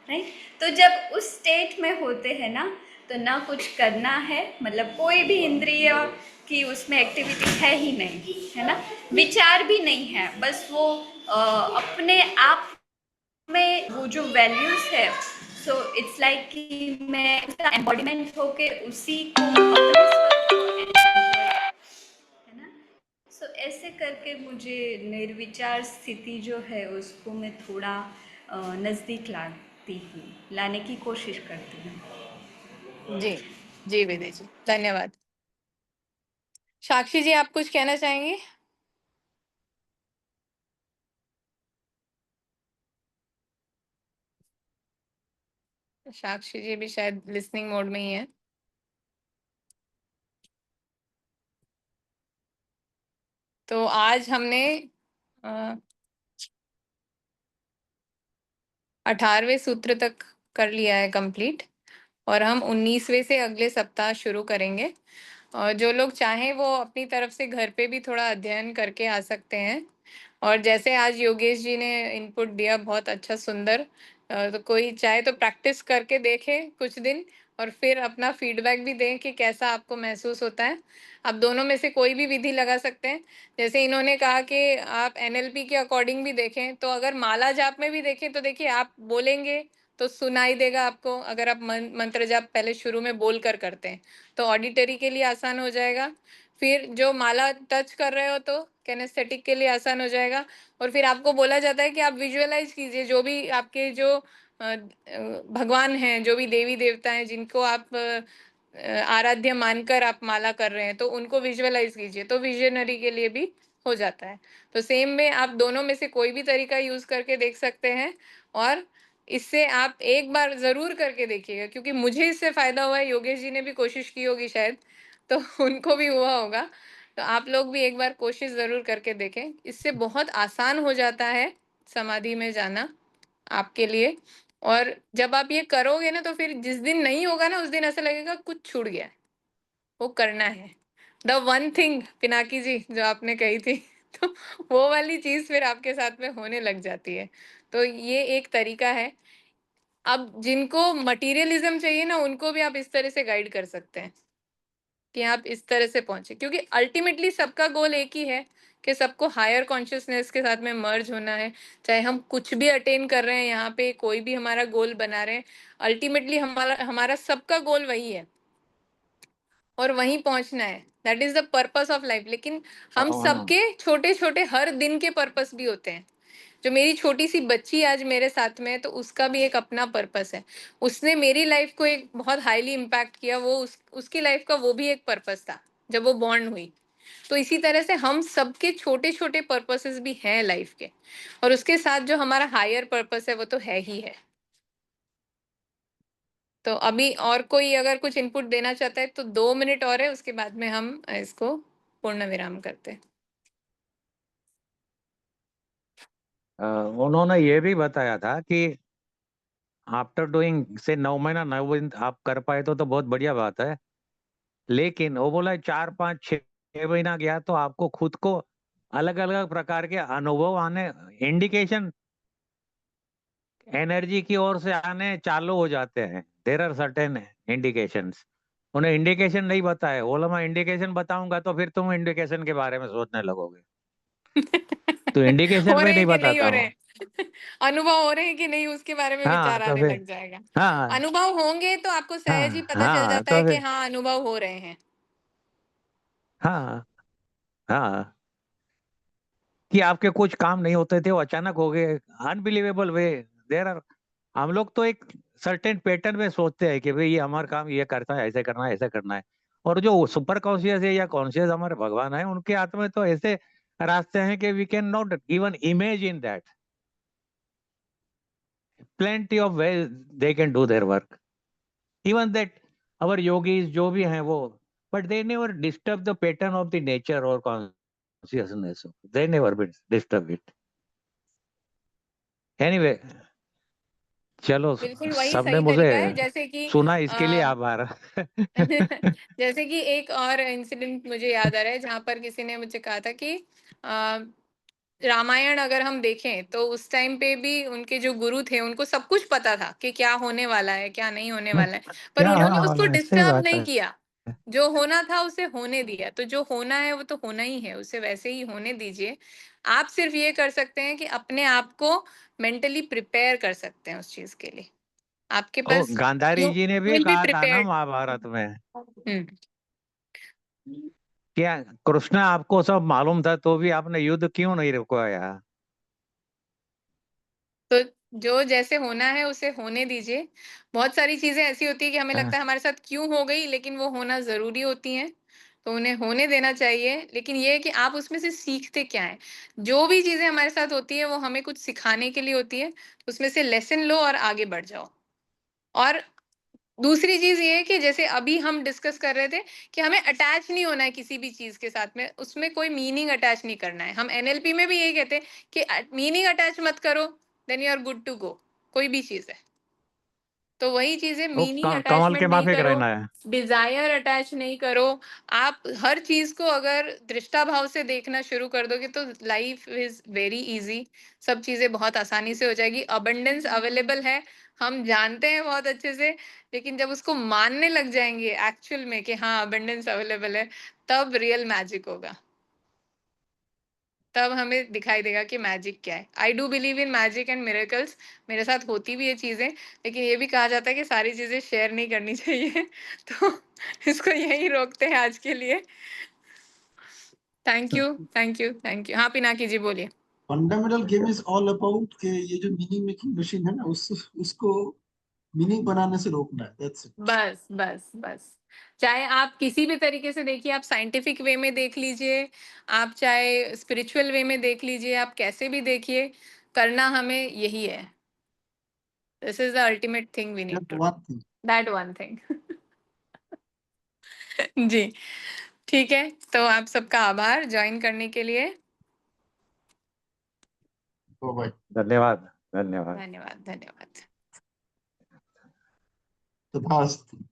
राइट। तो जब उस स्टेट में होते हैं ना तो ना कुछ करना है, मतलब कोई भी इंद्रिय की उसमें एक्टिविटी है ही नहीं, है ना, विचार भी नहीं है, बस वो अपने आप में वो जो वैल्यूज है। सो इट्स लाइक कि मैं उसका एम्बॉडीमेंट होके उसी को अपने स्वरूप को enjoy, है ना। सो ऐसे करके मुझे निर्विचार स्थिति जो है उसको मैं थोड़ा नज़दीक लाती हूँ, लाने की कोशिश करती हूँ। जी। जी, विधि जी, धन्यवाद। साक्षी जी, आप कुछ कहना चाहेंगे? साक्षी जी भी शायद लिसनिंग मोड में ही है। तो आज हमने 18वें सूत्र तक कर लिया है कंप्लीट, और हम 19वें से अगले सप्ताह शुरू करेंगे। और जो लोग चाहें वो अपनी तरफ से घर पे भी थोड़ा अध्ययन करके आ सकते हैं। और जैसे आज योगेश जी ने इनपुट दिया, बहुत अच्छा, सुंदर, तो कोई चाहे तो प्रैक्टिस करके देखे कुछ दिन, और फिर अपना फीडबैक भी दें कि कैसा आपको महसूस होता है। आप दोनों में से कोई भी विधि लगा सकते हैं। जैसे इन्होंने कहा कि आप एनएलपी के अकॉर्डिंग भी देखें, तो अगर माला जाप में भी देखें तो देखिए, आप बोलेंगे तो सुनाई देगा आपको। अगर आप मंत्र जाप पहले शुरू में बोल कर करते हैं तो ऑडिटरी के लिए आसान हो जाएगा। फिर जो माला टच कर रहे हो तो कैनेस्थेटिक के लिए आसान हो जाएगा। और फिर आपको बोला जाता है कि आप विजुअलाइज कीजिए, जो भी आपके जो भगवान हैं, जो भी देवी देवता हैं जिनको आप आराध्य मानकर आप माला कर रहे हैं, तो उनको विजुअलाइज कीजिए, तो विजनरी के लिए भी हो जाता है। तो सेम में आप दोनों में से कोई भी तरीका यूज करके देख सकते हैं। और इससे आप एक बार जरूर करके देखिएगा, क्योंकि मुझे इससे फायदा हुआ है, योगेश जी ने भी कोशिश की होगी शायद, तो उनको भी हुआ होगा। तो आप लोग भी एक बार कोशिश जरूर करके देखें, इससे बहुत आसान हो जाता है समाधि में जाना आपके लिए। और जब आप ये करोगे ना, तो फिर जिस दिन नहीं होगा ना, उस दिन ऐसा लगेगा कुछ छूट गया है, वो करना है। द वन थिंग, पिनाकी जी, जो आपने कही थी तो वो वाली चीज फिर आपके साथ में होने लग जाती है। तो ये एक तरीका है। अब जिनको मटीरियलिज्म चाहिए ना, उनको भी आप इस तरह से गाइड कर सकते हैं कि आप इस तरह से पहुंचे, क्योंकि अल्टीमेटली सबका गोल एक ही है कि सबको हायर कॉन्शियसनेस के साथ में मर्ज होना है। चाहे हम कुछ भी अटेन कर रहे हैं यहाँ पे, कोई भी हमारा गोल बना रहे हैं, अल्टीमेटली हमारा हमारा सबका गोल वही है और वहीं पहुंचना है। That is the purpose of life. लेकिन हम हाँ, सबके छोटे छोटे हर दिन के पर्पस भी होते हैं। जो मेरी छोटी सी बच्ची आज मेरे साथ में है, तो उसका भी एक अपना पर्पस है। उसने मेरी लाइफ को एक बहुत हाईली इम्पैक्ट किया, वो उसकी लाइफ का वो भी एक पर्पस था जब वो बॉर्न हुई। तो इसी तरह से हम सबके छोटे छोटे पर्पसेस भी हैं लाइफ के, और उसके साथ जो हमारा हायर पर्पस है वो तो है ही है। तो अभी और कोई अगर कुछ इनपुट देना चाहता है तो 2 मिनट और है, उसके बाद में हम इसको पूर्ण विराम करते हैं। उन्होंने ये भी बताया था कि आफ्टर डूइंग से 9 महीना 9 दिन आप कर पाए तो बहुत बढ़िया बात है। लेकिन वो बोला 4 5 6 महीना गया तो आपको खुद को अलग अलग प्रकार के अनुभव आने, इंडिकेशन एनर्जी की ओर से आने चालू हो जाते हैं। There are certain indications. उन्हें इंडिकेशन नहीं बताए, बोला मैं इंडिकेशन बताऊंगा तो फिर तुम इंडिकेशन के बारे में सोचने लगोगे, तो इंडिकेशन हो में रहे नहीं हैं कि नहीं बताता हो रहे हूँ। हैं अनुभव हो रहे हैं कि नहीं, उसके बारे में हाँ विचार तो आने फिर, लग जाएगा। हाँ अनुभव होंगे तो आपको सहज ही हाँ पता चल हाँ जाता तो है कि फिर, हाँ, अनुभव हो रहे हैं। हाँ हाँ, कि आपके कुछ काम नहीं होते थे वो अचानक हो गए, अनबिलीवेबल वे। देर आर, हम लोग तो एक सर्टेन पैटर्न में सोचते हैं कि भाई ये हमारा काम ये करता है, ऐसे करना है, ऐसे करना है। और जो सुपर कॉन्शियस है या कॉन्शियस हमारे भगवान है, उनके हाथ में तो ऐसे रास्ते हैं कि we can not even imagine that plenty of ways they can do their work, even that our yogis जो भी हैं वो, but they never disturb the pattern of the nature or consciousness, they never disturb it anyway। चलो, बिल्कुल वही सबने सही मुझे तरीका है। जैसे कि सुना, इसके लिए आभार। जैसे कि एक और इंसिडेंट मुझे याद आ रहा है, जहां पर किसी ने मुझे कहा था कि अ, रामायण अगर हम देखें तो उस टाइम पे भी उनके जो गुरु थे उनको सब कुछ पता था कि क्या होने वाला है, क्या नहीं होने वाला है, पर क्या उन्होंने होने उसको वाला है, सही डिस्टर्ब बात नहीं है। किया। जो होना था उसे होने दिया। तो जो होना है वो तो होना ही है, उसे वैसे ही होने दीजिए। आप सिर्फ ये कर सकते हैं कि अपने आप को मेंटली प्रिपेयर कर सकते हैं उस चीज के लिए। आपके ओ, पास गांधारी यू जी ने भी विल बी कहा था ना प्रिपेयर्ड। महाभारत में, हम्म। क्या कृष्ण आपको सब मालूम था तो भी आपने युद्ध क्यों नहीं रुकवाया। तो जो जैसे होना है उसे होने दीजिए। बहुत सारी चीजें ऐसी होती है कि हमें लगता है हमारे साथ क्यों हो गई, लेकिन वो होना जरूरी होती हैं। तो उन्हें होने देना चाहिए। लेकिन ये है कि आप उसमें से सीखते क्या हैं? जो भी चीज़ें हमारे साथ होती हैं, वो हमें कुछ सिखाने के लिए होती है, उसमें से लेसन लो और आगे बढ़ जाओ। और दूसरी चीज़ ये है कि जैसे अभी हम डिस्कस कर रहे थे कि हमें अटैच नहीं होना है किसी भी चीज़ के साथ में, उसमें कोई मीनिंग अटैच नहीं करना है। हम एनएलपी में भी यही कहते हैं कि मीनिंग अटैच मत करो, then you are good to go, कोई भी चीज़ है। तो वही चीज़ें, वो मीनिंग कमल के अटैचमेंट नहीं माफिक करो, रहना है। डिज़ायर अटैच नहीं करो। आप हर चीज़ को अगर दृष्टा-भाव से देखना शुरू कर दोगे तो लाइफ़ इज़ वेरी ईज़ी, सब चीज़ें बहुत आसानी से हो जाएगी। अबंडेंस अवेलेबल है, हम जानते हैं बहुत अच्छे से, लेकिन जब उसको मानने लग जाएँगे एक्चुअल में कि हाँ, अबंडेंस अवेलेबल है, तब रियल मैजिक होगा। तब हमें दिखाई देगा कि मैजिक क्या है। I do believe in magic and miracles, मेरे साथ होती भी ये चीज़ें, लेकिन ये भी कहा जाता है कि सारी चीज़ें शेयर नहीं करनी चाहिए। तो इसको यहीं रोकते हैं आज के लिए। Thank you, thank you, thank you. हाँ, पिनाकी जी बोलिए। Fundamental game is all about के ये जो मीनिंग मेकिंग मशीन है ना, उसको मीनिंग बनाने से रोकना है, दैट्स इट। बस, बस, बस। चाहे आप किसी भी तरीके से देखिए, आप साइंटिफिक वे में देख लीजिए, आप चाहे स्पिरिचुअल वे में देख लीजिए, आप कैसे भी देखिए, करना हमें यही है। This is the ultimate thing we need that to do, one thing. That one thing. जी, ठीक है। तो आप सबका आभार जॉइन करने के लिए। बाय। धन्यवाद, धन्यवाद। धन्यवाद, धन्यवाद। तथास्तु।